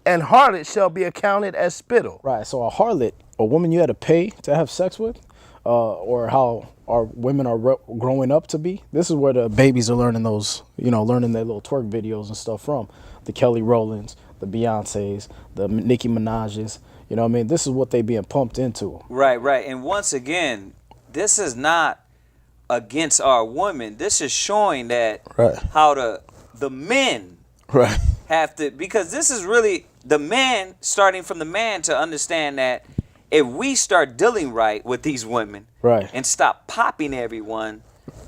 And harlot shall be accounted as spittle. Right, so a harlot, a woman you had to pay to have sex with, or how our women are growing up to be. This is where the babies are learning those, you know, learning their little twerk videos and stuff from. The Kelly Rowlands, the Beyoncés, the Nicki Minaj's. You know what I mean? This is what they being pumped into. Right. And once again, this is not against our women. This is showing that how the men have to, because this is really the man, starting from the man, to understand that if we start dealing right with these women and stop popping everyone,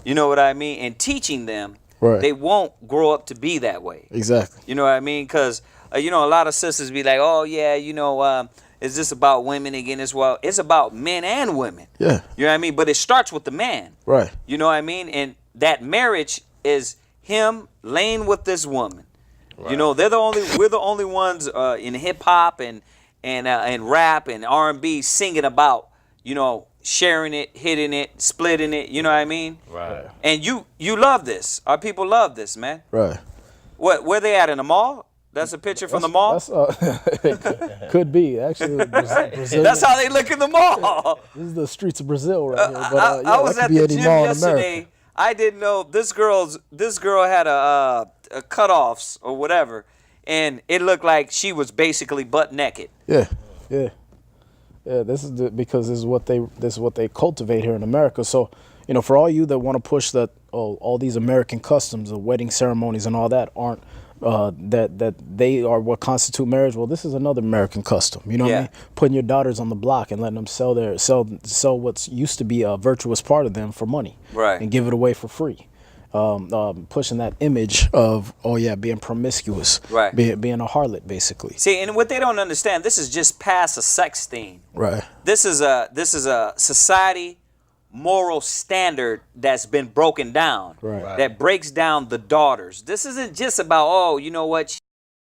you know what I mean, and teaching them, they won't grow up to be that way. Exactly. You know what I mean? Because, you know, a lot of sisters be like, oh, yeah, you know, is this about women again as well? It's about men and women. Yeah. You know what I mean? But it starts with the man. Right. You know what I mean? And that marriage is him laying with this woman. Right. You know, we're the only ones in hip hop and rap and R&B singing about, you know, sharing it, hitting it, splitting it. You know what I mean? Right. And you love this. Our people love this, man. Right. Where they at, in the mall? That's a picture from the mall? That's, could be, actually. Brazil. That's how they look in the mall. This is the streets of Brazil right here. But, I was at the gym yesterday. I didn't know this girl had a cutoffs or whatever, and it looked like she was basically butt naked. Yeah. This is because this is what they cultivate here in America. So, you know, for all you that want to push that all these American customs, the wedding ceremonies and all that aren't that they are what constitute marriage. Well, this is another American custom. You know what I mean? Putting your daughters on the block and letting them sell what's used to be a virtuous part of them for money, and give it away for free. Pushing that image of being promiscuous, being a harlot, basically. See, and what they don't understand, this is just past a sex thing. Right. This is a society moral standard that's been broken down. Right. That breaks down the daughters. This isn't just about, you know what,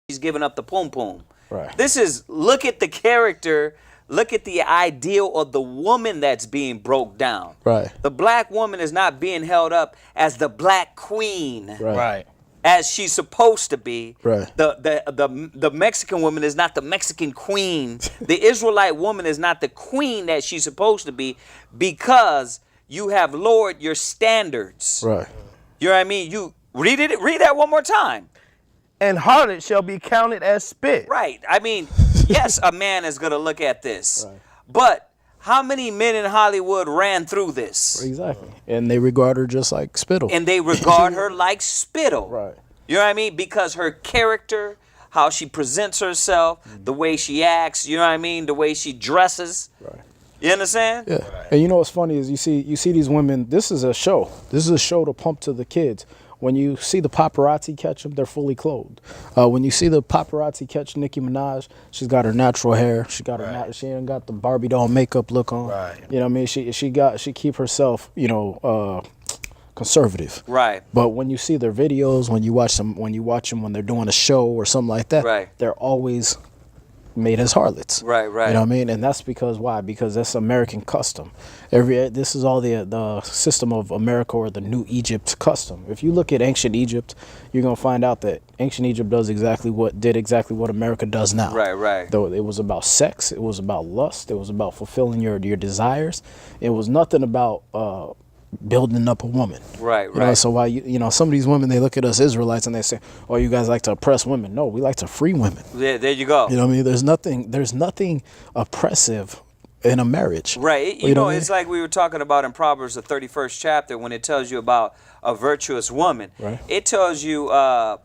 she's giving up the poom poom. Right. This is, look at the character. Look at the ideal of the woman that's being broke down. Right. The black woman is not being held up as the black queen. Right. As she's supposed to be. Right. The Mexican woman is not the Mexican queen. The Israelite woman is not the queen that she's supposed to be, because you have lowered your standards. Right. You know what I mean? You read that one more time. And harlot shall be counted as spit. Right. I mean, yes, a man is going to look at this. Right. But How many men in Hollywood ran through this? Exactly. And they regard her just like spittle. And they regard her like spittle. Right. You know what I mean? Because her character, how she presents herself, the way she acts, you know what I mean? The way she dresses. Right. You understand? Yeah. And you know what's funny is you see these women, this is a show. This is a show to pump to the kids. When you see the paparazzi catch them, they're fully clothed. When you see the paparazzi catch Nicki Minaj, she's got her natural hair. She got her she ain't got the Barbie doll makeup look on. Right. You know what I mean? She keep herself, conservative. Right. But when you see their videos, when you watch them when they're doing a show or something like that, Right. they're always made as harlots. Right, right. You know what I mean? And that's because why? Because that's American custom. This is all the system of America, or the New Egypt custom. If you look at ancient Egypt, you're gonna find out that ancient Egypt did exactly what America does now. Right, right. Though it was about sex, it was about lust, it was about fulfilling your desires. It was nothing about building up a woman. Right, You know, right. so why some of these women, they look at us Israelites and they say, "Oh, you guys like to oppress women." No, we like to free women. Yeah, there you go. You know what I mean? There's nothing oppressive in a marriage. Right. You know, it's like we were talking about in Proverbs, the 31st chapter, when it tells you about a virtuous woman. Right. It tells you, a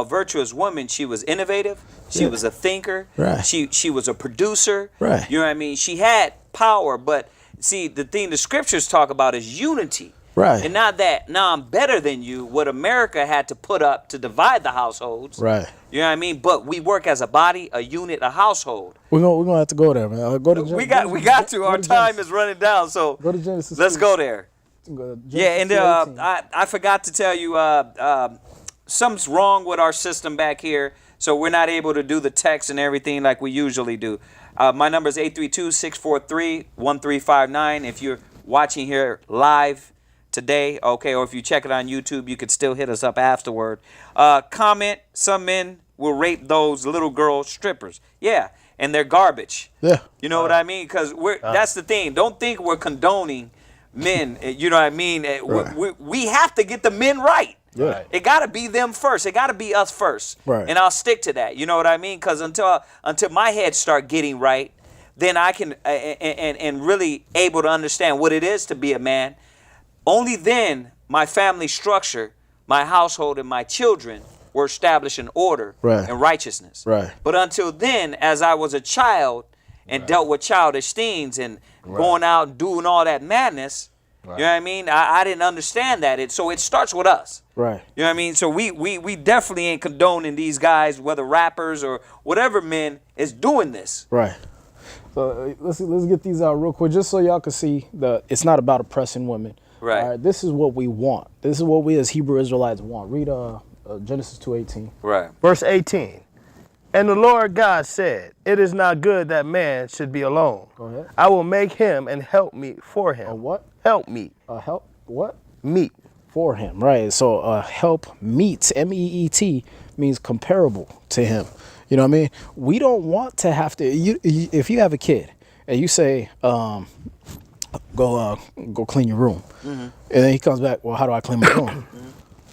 virtuous woman, she was innovative. She was a thinker. Right. She was a producer. Right. You know what I mean? She had power, but see, the thing the scriptures talk about is unity. Right. And not that, now I'm better than you, what America had to put up to divide the households. Right. You know what I mean? But we work as a body, a unit, a household. We're gonna have to go there, man. Go to We got to. Our time is running down, so Go to Genesis. let's go there. Go to Genesis Yeah, and 2:18. I forgot to tell you, something's wrong with our system back here, so we're not able to do the text and everything like we usually do. My number is 832-643-1359. If you're watching here live today, okay, or if you check it on YouTube, you could still hit us up afterward. Comment, some men will rape those little girl strippers. Yeah, and they're garbage. Yeah. You know what I mean? Because that's the thing. Don't think we're condoning men. You know what I mean? Right. We have to get the men right. Yeah. It got to be them first. It got to be us first. Right. And I'll stick to that. You know what I mean? Because until my head start getting right, then I can and really able to understand what it is to be a man. Only then my family structure, my household, and my children were established in order and righteousness. Right. But until then, as I was a child and dealt with childish things and going out and doing all that madness, you know what I mean? I didn't understand that. So it starts with us. Right. You know what I mean? So we definitely ain't condoning these guys, whether rappers or whatever men, is doing this. Right. So let's get these out real quick, just so y'all can see it's not about oppressing women. Right. All right. This is what we want. This is what we as Hebrew Israelites want. Read Genesis 2:18. Right. Verse 18. And the Lord God said, "It is not good that man should be alone. Go ahead. I will make him and help meet for him." A what? Help meet. Help what? Meet. For him, right? So help meet, MEET, means comparable to him. You know what I mean? We don't want to have to. If you have a kid and you say, go clean your room, and then he comes back, well, how do I clean my room?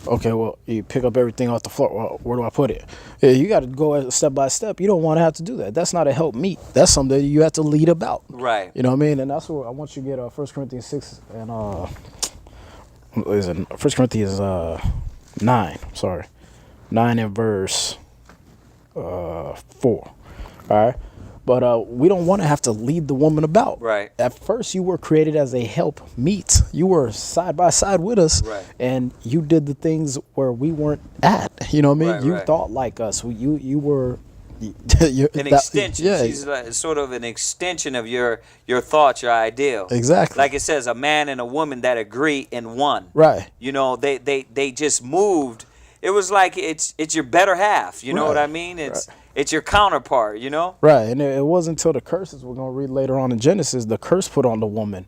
Okay, well, you pick up everything off the floor. Well, where do I put it? Yeah, you got to go step by step. You don't want to have to do that. That's not a help meet. That's something that you have to lead about. Right. You know what I mean? And that's what I want you to get 1 Corinthians 6 and 1 Corinthians 9. Sorry, 9 and verse 4. All right. But we don't want to have to lead the woman about. Right. At first, you were created as a help meet. You were side by side with us. Right. And you did the things where we weren't at. You know what I mean? Right, You right. thought like us. You were An extension. Yeah. She's like, sort of an extension of your thoughts, your ideal. Exactly. Like it says, a man and a woman that agree in one. Right. You know, they just moved. It was like it's your better half. You know what I mean? It's your counterpart. You know. Right, and it wasn't until the curses we're going to read later on in Genesis, the curse put on the woman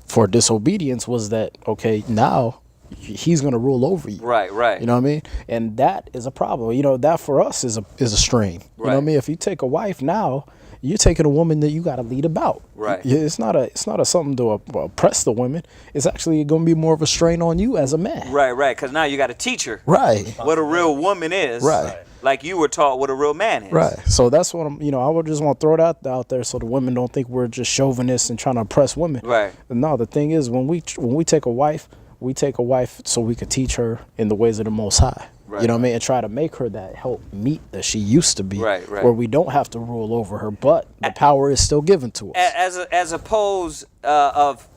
for disobedience was that, okay, now he's going to rule over you. Right, right. You know what I mean? And that is a problem. You know, that for us is a strain. You know what I mean? If you take a wife now, you're taking a woman that you got to lead about. Right. It's not a something to oppress the women. It's actually going to be more of a strain on you as a man. Right, right. Because now you got to teach her. Right. What a real woman is. Right. like you were taught what a real man is. Right. So that's what I'm, I would just want to throw that out there so the women don't think we're just chauvinists and trying to oppress women. Right. No, the thing is when we take a wife, so we could teach her in the ways of the Most High. Right, you know what I mean? And try to make her that help meet that she used to be. Right. Where we don't have to rule over her, but the power is still given to us. As opposed of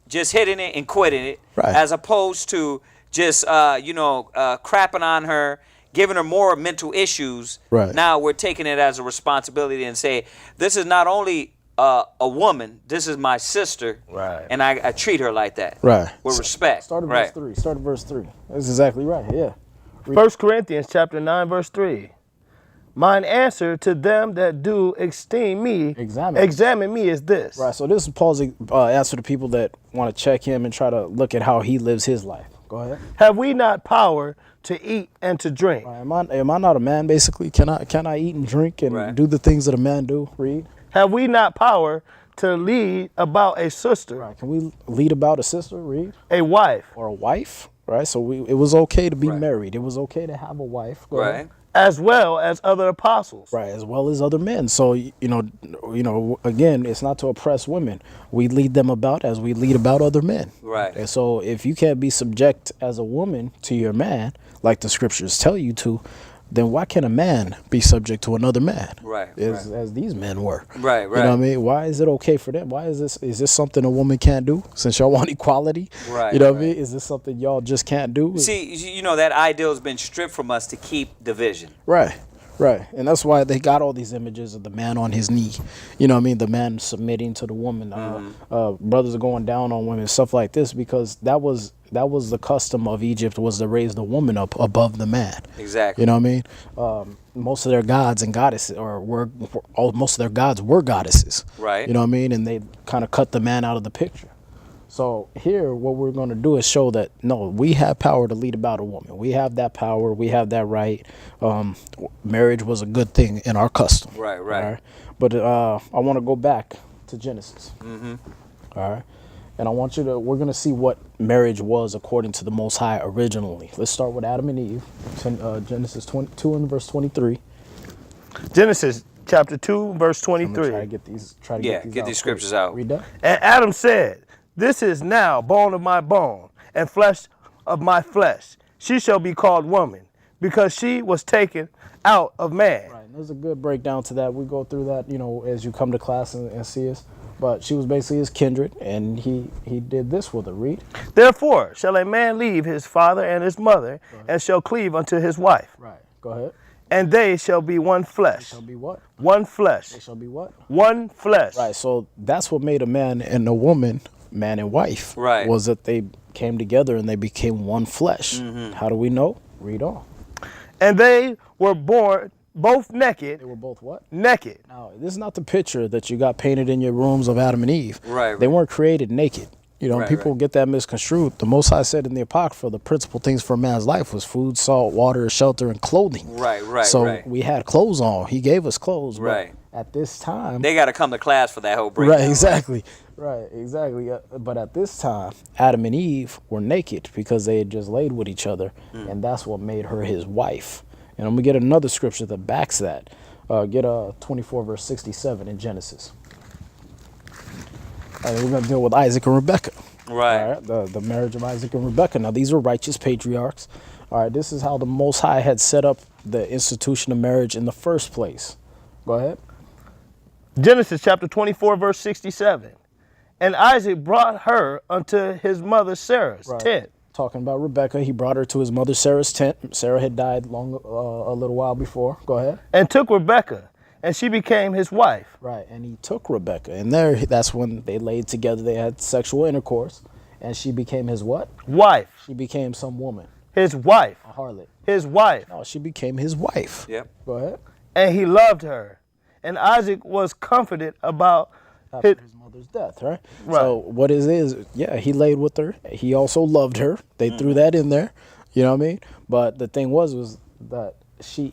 just hitting it and quitting it, Right. as opposed to just crapping on her, giving her more mental issues. Right. Now we're taking it as a responsibility and say, this is not only a woman, this is my sister, Right. and I treat her like that, Right. with respect. Start at right. verse 3. That's exactly right. Yeah. 1 Corinthians chapter 9, verse 3. Mine answer to them that do esteem me, examine me is this. Right. So this is Paul's answer to people that want to check him and try to look at how he lives his life. Go ahead. Have we not power to eat and to drink? Right. Am I not a man? Basically, can I eat and drink and Right. do the things that a man do? Read. Have we not power to lead about a sister, Right. Can we lead about a sister? Read. a wife, Or a wife? Right. So it was okay to be Right. married. It was okay to have a wife. Go Right. ahead. as well as other apostles? Right, as well as other men. So again, it's not to oppress women. We lead them about as we lead about other men. Right. And so if you can't be subject as a woman to your man, like the scriptures tell you to, then why can a man be subject to another man? Right, As these men were. Right, You know what I mean? Why is it okay for them? Why is this something a woman can't do? Since y'all want equality? Right, You know what I right. mean? Is this something y'all just can't do? See, that ideal has been stripped from us to keep division. Right. And that's why they got all these images of the man on his knee. You know what I mean? The man submitting to the woman. Brothers are going down on women, stuff like this, because that was the custom of Egypt, was to raise the woman up above the man. Exactly. You know what I mean? Most of their gods and goddesses, most of their gods were goddesses. Right. You know what I mean? And they kind of cut the man out of the picture. So here, what we're going to do is show that, no, we have power to lead about a woman. We have that power. We have that right. Marriage was a good thing in our custom. Right. All right? But I want to go back to Genesis. Mm-hmm. All right. And we're going to see what marriage was according to the Most High originally. Let's start with Adam and Eve, Genesis 22 and verse 23. Genesis chapter 2, verse I'm gonna 23. try to get these Get out these scriptures quick. out. Read that. And Adam said, this is now bone of my bone and flesh of my flesh. She shall be called woman, because she was taken out of man. Right. And there's a good breakdown to that. We go through that, as you come to class and see us. But she was basically his kindred, and he did this with her. Read. Therefore shall a man leave his father and his mother, and shall cleave unto his wife. Right. Go ahead. And they shall be one flesh. Shall be what? One flesh. They shall be what? One flesh. Right. So that's what made a man and a woman, man and wife. Right. Was that they came together and they became one flesh. Mm-hmm. How do we know? Read on. And they were born both naked. They were both what? Naked. Now, this is not the picture that you got painted in your rooms of Adam and Eve. Right. They weren't created naked. Right, People get that misconstrued. The Most High said in the Apocrypha, the principal things for a man's life was food, salt, water, shelter, and clothing. Right. So we had clothes on. He gave us clothes. but Right. At this time. They got to come to class for that whole breakdown. Right, exactly. Right, exactly. But at this time, Adam and Eve were naked because they had just laid with each other, and that's what made her his wife. And I'm going to get another scripture that backs that. Get 24 verse 67 in Genesis. And we're going to deal with Isaac and Rebekah. Right. All right, the marriage of Isaac and Rebekah. Now, these are righteous patriarchs. All right, this is how the Most High had set up the institution of marriage in the first place. Go ahead. Genesis chapter 24, verse 67. And Isaac brought her unto his mother Sarah's tent. Talking about Rebekah, he brought her to his mother Sarah's tent. Sarah had died a little while before. Go ahead. And took Rebekah, and she became his wife. Right, and he took Rebekah, and that's when they laid together. They had sexual intercourse, and she became his what? Wife. She became some woman, His wife. a harlot. His wife. No, she became his wife. Yep. Go ahead. And he loved her. And Isaac was comforted about After his mother's death, right? So what it is, he laid with her. He also loved her. They threw that in there. You know what I mean? But the thing was that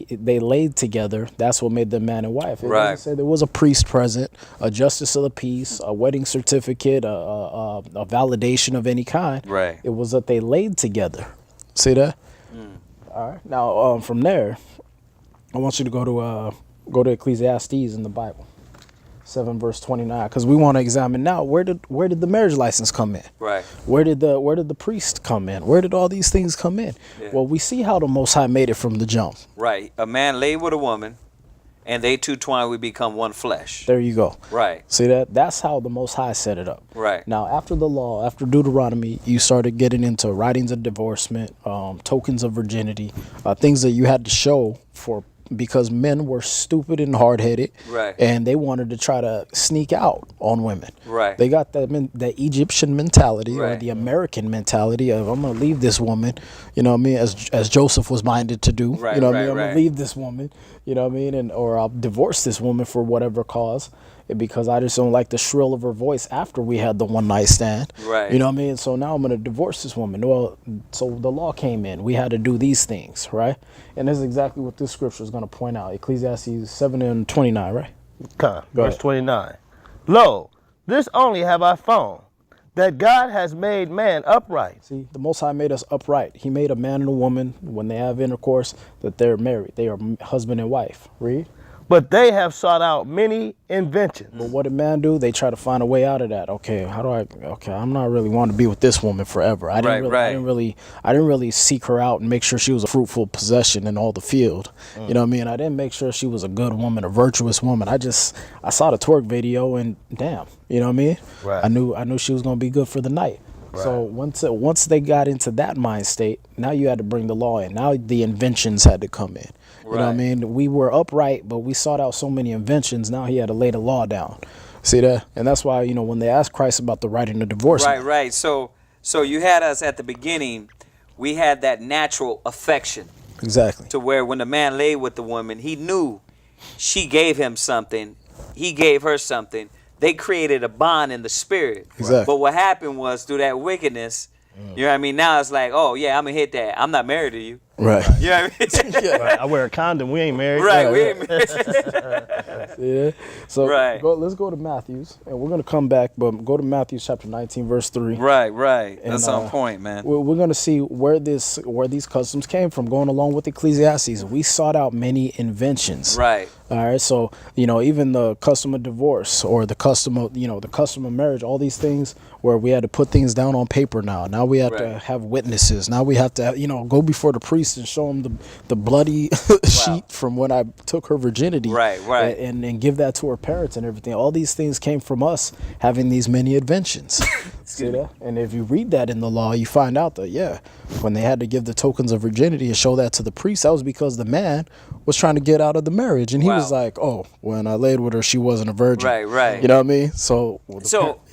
they laid together. That's what made them man and wife. It doesn't say there was a priest present, a justice of the peace, a wedding certificate, a validation of any kind. Right. It was that they laid together. See that? All right. Now from there, I want you to go to Ecclesiastes in the Bible, 7 verse 29, because we want to examine now where did the marriage license come in? Right. Where did the priest come in? Where did all these things come in? Yeah. Well, we see how the Most High made it from the jump. Right. A man laid with a woman, and they two twine we become one flesh. There you go. Right. See that? That's how the Most High set it up. Right. Now, after the law, after Deuteronomy, you started getting into writings of divorcement, tokens of virginity, things that you had to show for, because men were stupid and hard-headed, Right. and they wanted to try to sneak out on women. Right. They got that Egyptian mentality, or Right. the American mentality of, I'm going to leave this woman, you know what I mean, as Joseph was minded to do. Right, You know what I right, mean? I'm going right. to leave this woman, you know what I mean, or I'll divorce this woman for whatever cause, because I just don't like the shrill of her voice after we had the one night stand. Right. You know what I mean? So now I'm going to divorce this woman. Well, so the law came in. We had to do these things, right? And this is exactly what this scripture is going to point out. Ecclesiastes 7 and 29, right? Verse ahead. 29. Lo, this only have I found, that God has made man upright. See, the Most High made us upright. He made a man and a woman, when they have intercourse, that they're married. They are husband and wife. Read. But they have sought out many inventions. But what did man do? They try to find a way out of that. Okay, I'm not really wanting to be with this woman forever. I didn't really seek her out and make sure she was a fruitful possession in all the field. You know what I mean? I didn't make sure she was a good woman, a virtuous woman. I saw the twerk video and damn, you know what I mean? Right. I knew she was gonna be good for the night. Right. So once they got into that mind state, now you had to bring the law in. Now the inventions had to come in. You know what I mean? We were upright, but we sought out so many inventions. Now he had to lay the law down. See that? And that's why, you know, when they asked Christ about the writing of divorce. Right. So you had us at the beginning. We had that natural affection. Exactly. To where when the man lay with the woman, he knew she gave him something. He gave her something. They created a bond in the spirit. Exactly. But what happened was through that wickedness, you know what I mean? Now it's like, oh, yeah, I'm going to hit that. I'm not married to you. Right. You know what I mean? Right. I wear a condom. We ain't married. Right, we ain't married. Yeah. So Right. let's go to Matthews, and we're going to come back, but go to Matthew chapter 19, verse 3. Right. That's And, on point, man. We're going to see where these customs came from, going along with Ecclesiastes. We sought out many inventions. Right. All right, so you know, even the custom of divorce or the custom of marriage, all these things where we had to put things down on paper. Now we have to have witnesses. Now we have to go before the priest and show him the bloody sheet from when I took her virginity. Right. And give that to her parents and everything. All these things came from us having these many inventions. See that? And if you read that in the law, you find out that when they had to give the tokens of virginity and show that to the priest, that was because the man was trying to get out of the marriage, and he was like, "Oh, when I laid with her, she wasn't a virgin." Right. You know what I mean? So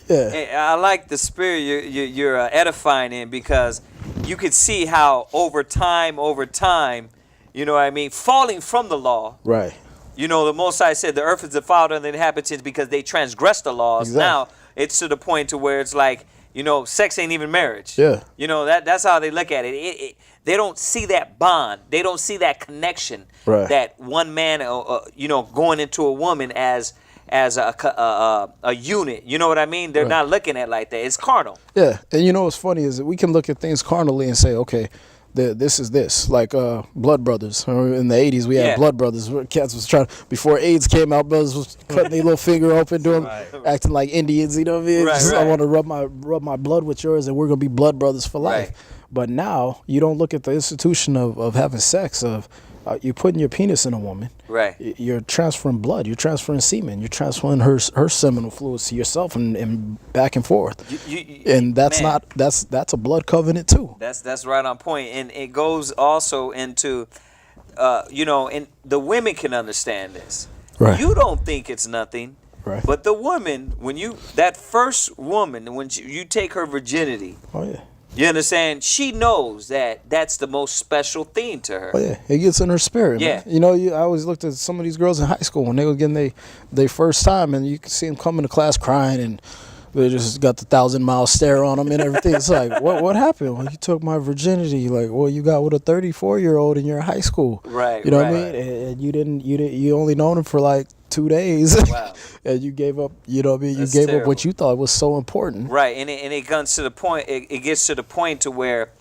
I like the spirit you're edifying in, because you could see how over time, you know what I mean, falling from the law. Right. You know, the Most High said the earth is defiled and the inhabitants because they transgressed the laws. Exactly. Now it's to the point to where it's like, sex ain't even marriage. Yeah. That's how they look at it. They don't see that bond. They don't see that connection. Right. That one man, going into a woman as a unit. You know what I mean? They're not looking at it like that. It's carnal. Yeah, and what's funny is that we can look at things carnally and say, okay, this is this. Like Blood Brothers. In the 80s, we had Blood Brothers. Where cats was before AIDS came out, brothers was cutting their little finger open, acting like Indians. You know what I mean? Right. I want to rub my blood with yours, and we're gonna be blood brothers for life. Right. But now you don't look at the institution of having sex, of you're putting your penis in a woman. Right. You're transferring blood. You're transferring semen. You're transferring her seminal fluids to yourself and back and forth. And that's that's a blood covenant too. That's right on point. And it goes also into, and the women can understand this. Right. You don't think it's nothing. Right. But the woman, that first woman, when you take her virginity. Oh yeah. You understand? She knows that that's the most special thing to her. Oh yeah, it gets in her spirit. Yeah. Man. I always looked at some of these girls in high school when they were getting their first time, and you could see them come into class crying, and they just got the 1,000-mile stare on them and everything. It's like, what happened? Well, you took my virginity. Like, well, you got with a 34-year-old in your high school. Right. You know what I mean? And you only known him for like 2 days. Wow. And you gave up. You know what I mean? That's you gave terrible. up what you thought was so important. Right, and it comes to the point. It gets to the point to where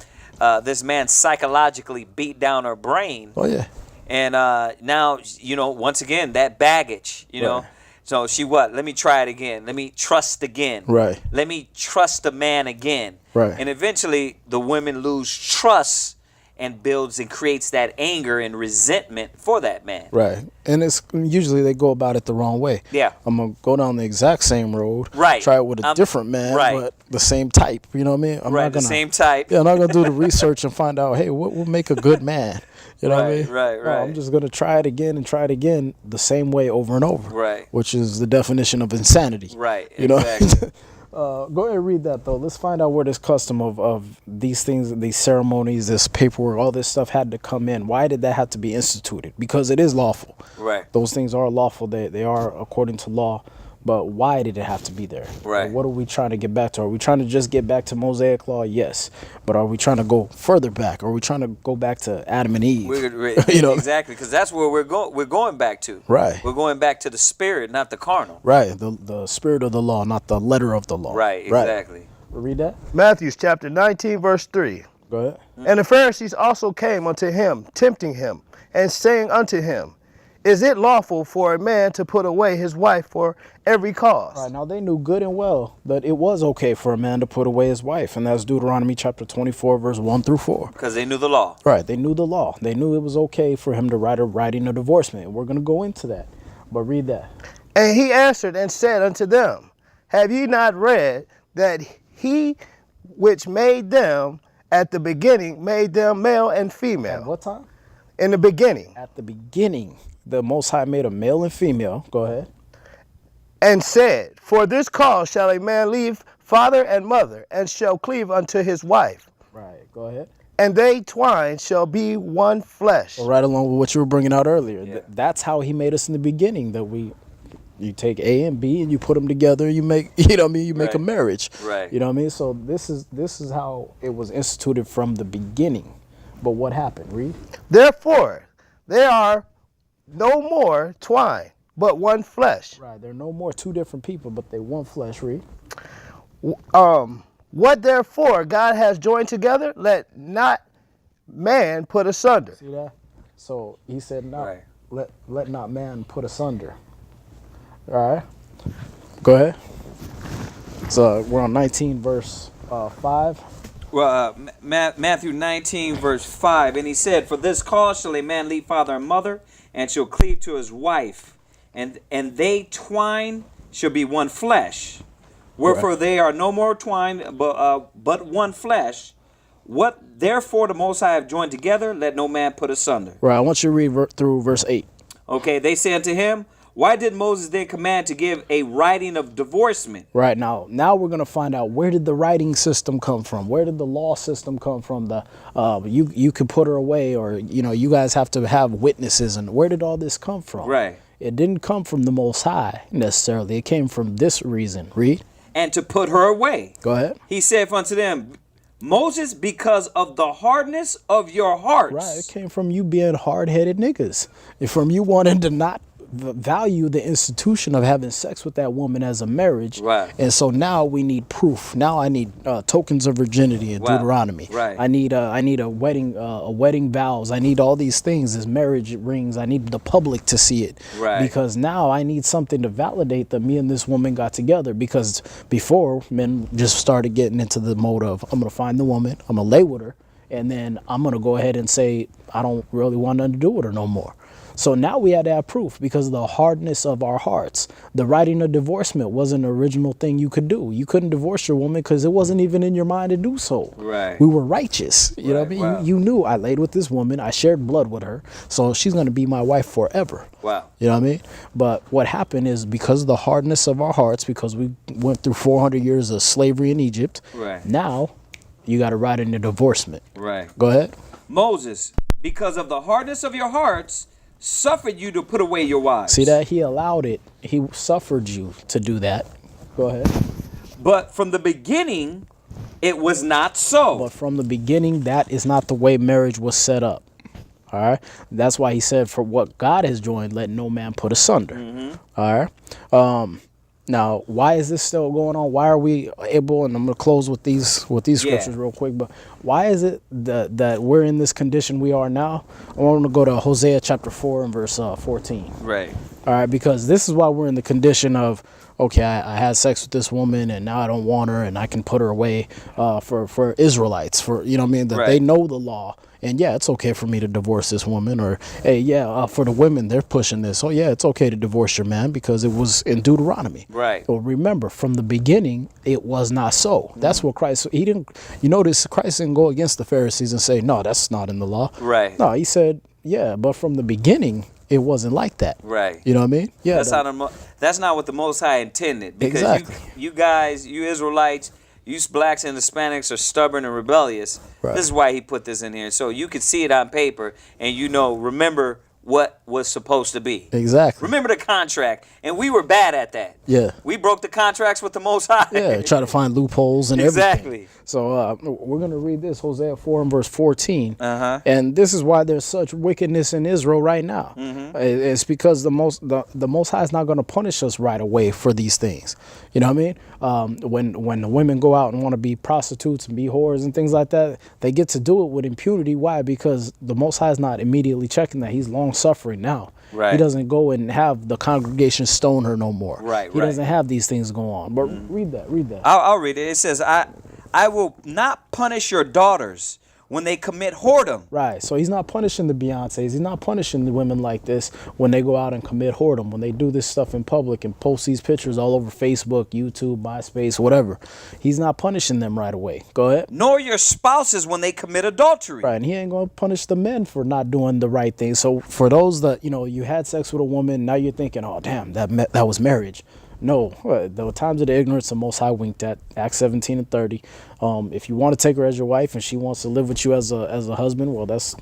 this man psychologically beat down her brain. Oh yeah. And now, once again, that baggage, know. So she what? Let me try it again. Let me trust again. Right. Let me trust the man again. Right. And eventually the women lose trust and builds and creates that anger and resentment for that man. Right. And it's usually they go about it the wrong way. Yeah. I'm going to go down the exact same road. Right. Try it with a different man, but the same type. You know what I mean? I'm right. not gonna, the same type. Yeah, I'm not going to do the research and find out, hey, what will make a good man? You know what I mean? Right. No, I'm just going to try it again and try it again the same way over and over. Right. Which is the definition of insanity. Right. You know? Exactly. Go ahead and read that, though. Let's find out where this custom of these things, these ceremonies, this paperwork, all this stuff had to come in. Why did that have to be instituted? Because it is lawful. Right. Those things are lawful. They are according to law. But why did it have to be there? Right. What are we trying to get back to? Are we trying to just get back to Mosaic law? Yes. But are we trying to go further back? Are we trying to go back to Adam and Eve? You know? Exactly, because that's where we're going back to. Right. We're going back to the spirit, not the carnal. Right. The spirit of the law, not the letter of the law. Right, exactly. Right. Read that. Matthew chapter 19, verse 3. Go ahead. And the Pharisees also came unto him, tempting him, and saying unto him, Is it lawful for a man to put away his wife for every cause? Right, now they knew good and well that it was okay for a man to put away his wife, and that's Deuteronomy chapter 24, verse 1 through 4. Because they knew the law. Right, they knew the law. They knew it was okay for him to writing a divorcement. We're going to go into that, but read that. And he answered and said unto them, Have ye not read that he which made them at the beginning made them male and female? At what time? In the beginning. At the beginning, the Most High made a male and female. Go ahead. And said, For this cause shall a man leave father and mother, and shall cleave unto his wife. Right, go ahead. And they twine shall be one flesh. Well, right along with what you were bringing out earlier. Yeah. That's how he made us in the beginning, that you take A and B and you put them together, you make, you know what I mean, you make a marriage. Right. You know what I mean? So this is how it was instituted from the beginning. But what happened? Read. Therefore, they are no more twine, but one flesh. Right, they're no more two different people, but they one flesh. Read. What therefore God has joined together, let not man put asunder. See that? So he said, Right. let not man put asunder. All right. Go ahead. So we're on 19 verse 5. Well, Matthew 19, verse 5. And he said, For this cause shall a man leave father and mother, and shall cleave to his wife, and they twine shall be one flesh. Wherefore they are no more twine, but one flesh. What therefore the Most High have joined together, let no man put asunder. Right. I want you to read through verse 8. Okay, they say unto him, Why did Moses then command to give a writing of divorcement? Right, now we're going to find out, where did the writing system come from? Where did the law system come from? The you could put her away, or you guys have to have witnesses, and where did all this come from? Right. It didn't come from the Most High necessarily. It came from this reason. Read. And to put her away. Go ahead. He said unto them, Moses, because of the hardness of your hearts. Right, it came from you being hard-headed niggas. From you wanting to not value the institution of having sex with that woman as a marriage. Right. And so now we need proof. Now I need tokens of virginity in Deuteronomy. Right. I need a wedding vows. I need all these things as marriage rings. I need the public to see it. Right. Because now I need something to validate that me and this woman got together. Because before, men just started getting into the mode of, I'm going to find the woman, I'm going to lay with her, and then I'm going to go ahead and say, I don't really want nothing to do with her no more. So now we had to have proof because of the hardness of our hearts. The writing of divorcement wasn't an original thing you could do. You couldn't divorce your woman because it wasn't even in your mind to do so. Right. We were righteous. You know what I mean? Wow. You knew I laid with this woman. I shared blood with her. So she's going to be my wife forever. Wow. You know what I mean? But what happened is, because of the hardness of our hearts, because we went through 400 years of slavery in Egypt, Right. now you got to write in the divorcement. Right. Go ahead. Moses, because of the hardness of your hearts, suffered you to put away your wives. See that? He allowed it. He suffered you to do that. Go ahead. But from the beginning, it was not so. But from the beginning, that is not the way marriage was set up. All right. That's why he said, for what God has joined, let no man put asunder. Mm-hmm. All right. Now, why is this still going on? Why are we able? And I'm gonna close with these scriptures real quick. But why is it that we're in this condition we are now? I want to go to Hosea chapter 4 and verse 14. Right. All right, because this is why we're in the condition of, okay, I had sex with this woman and now I don't want her and I can put her away for Israelites, for, you know what I mean, that they know the law. And yeah, it's okay for me to divorce this woman. Or, hey, yeah, for the women, they're pushing this. Oh, yeah, it's okay to divorce your man because it was in Deuteronomy. Right. Well, remember, from the beginning, it was not so. That's what Christ, he didn't, you notice Christ didn't go against the Pharisees and say, no, that's not in the law. Right. No, he said, yeah, but from the beginning, it wasn't like that. Right. You know what I mean? Yeah. That's not what the Most High intended. Because Exactly. you guys, you Israelites, you blacks and Hispanics are stubborn and rebellious. Right. This is why he put this in here. So you could see it on paper and remember what was supposed to be. Exactly. Remember the contract. And we were bad at that. Yeah. We broke the contracts with the Most High. Yeah, try to find loopholes and everything. Exactly. So we're going to read this, Hosea 4 and verse 14. Uh-huh. And this is why there's such wickedness in Israel right now. Mm-hmm. It's because the Most High is not going to punish us right away for these things. You know what I mean? When the women go out and want to be prostitutes and be whores and things like that, they get to do it with impunity. Why? Because the Most High is not immediately checking that. He's long suffering now. Right. He doesn't go and have the congregation stone her no more. Right. He doesn't have these things go on. But read that. I'll read it. It says, I will not punish your daughters when they commit whoredom. Right. So he's not punishing the Beyoncés. He's not punishing the women like this when they go out and commit whoredom, when they do this stuff in public and post these pictures all over Facebook, YouTube, MySpace, whatever. He's not punishing them right away. Go ahead. Nor your spouses when they commit adultery. Right. And he ain't going to punish the men for not doing the right thing. So for those that, you had sex with a woman, now you're thinking, oh, damn, that was marriage. No, the times of the ignorance the Most High winked at, Acts 17 and 30. If you want to take her as your wife and she wants to live with you as a husband, well, that's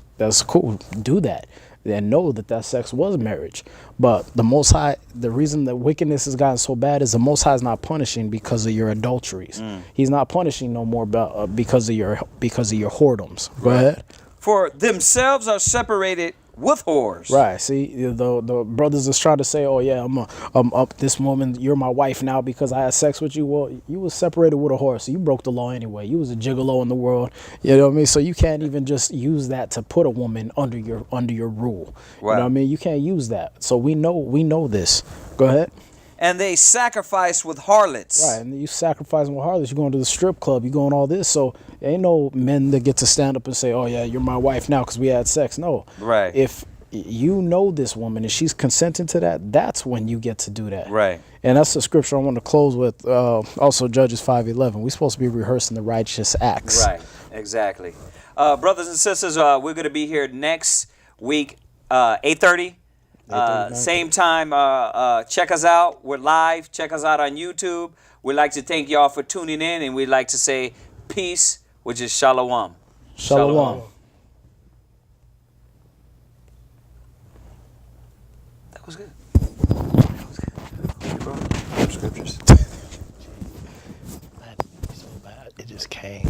cool. Do that. And know that sex was marriage. But the Most High, the reason that wickedness has gotten so bad is the Most High is not punishing because of your adulteries. He's not punishing no more because of your whoredoms. Go ahead. For themselves are separated with whores. Right. See, the brothers is trying to say, oh yeah, I'm up this woman, you're my wife now because I had sex with you. Well, you was separated with a whore, so you broke the law anyway. You was a gigolo in the world. You know what I mean? So you can't even just use that to put a woman under your rule. Right. You know what I mean? You can't use that. So we know this. Go ahead. And they sacrifice with harlots. Right, and you sacrificing with harlots. You're going to the strip club. You're going all this. So ain't no men that get to stand up and say, oh, yeah, you're my wife now because we had sex. No. Right. If you know this woman and she's consenting to that, that's when you get to do that. Right. And that's the scripture I want to close with. Also, Judges 5:11. We're supposed to be rehearsing the righteous acts. Right, exactly. Brothers and sisters, we're going to be here next week, 8:30. Same time, check us out. We're live. Check us out on YouTube. We'd like to thank y'all for tuning in, and we'd like to say peace, which is shalom. Shalom. That was good. That was good. Thank you, bro. Scriptures. So bad. It just came.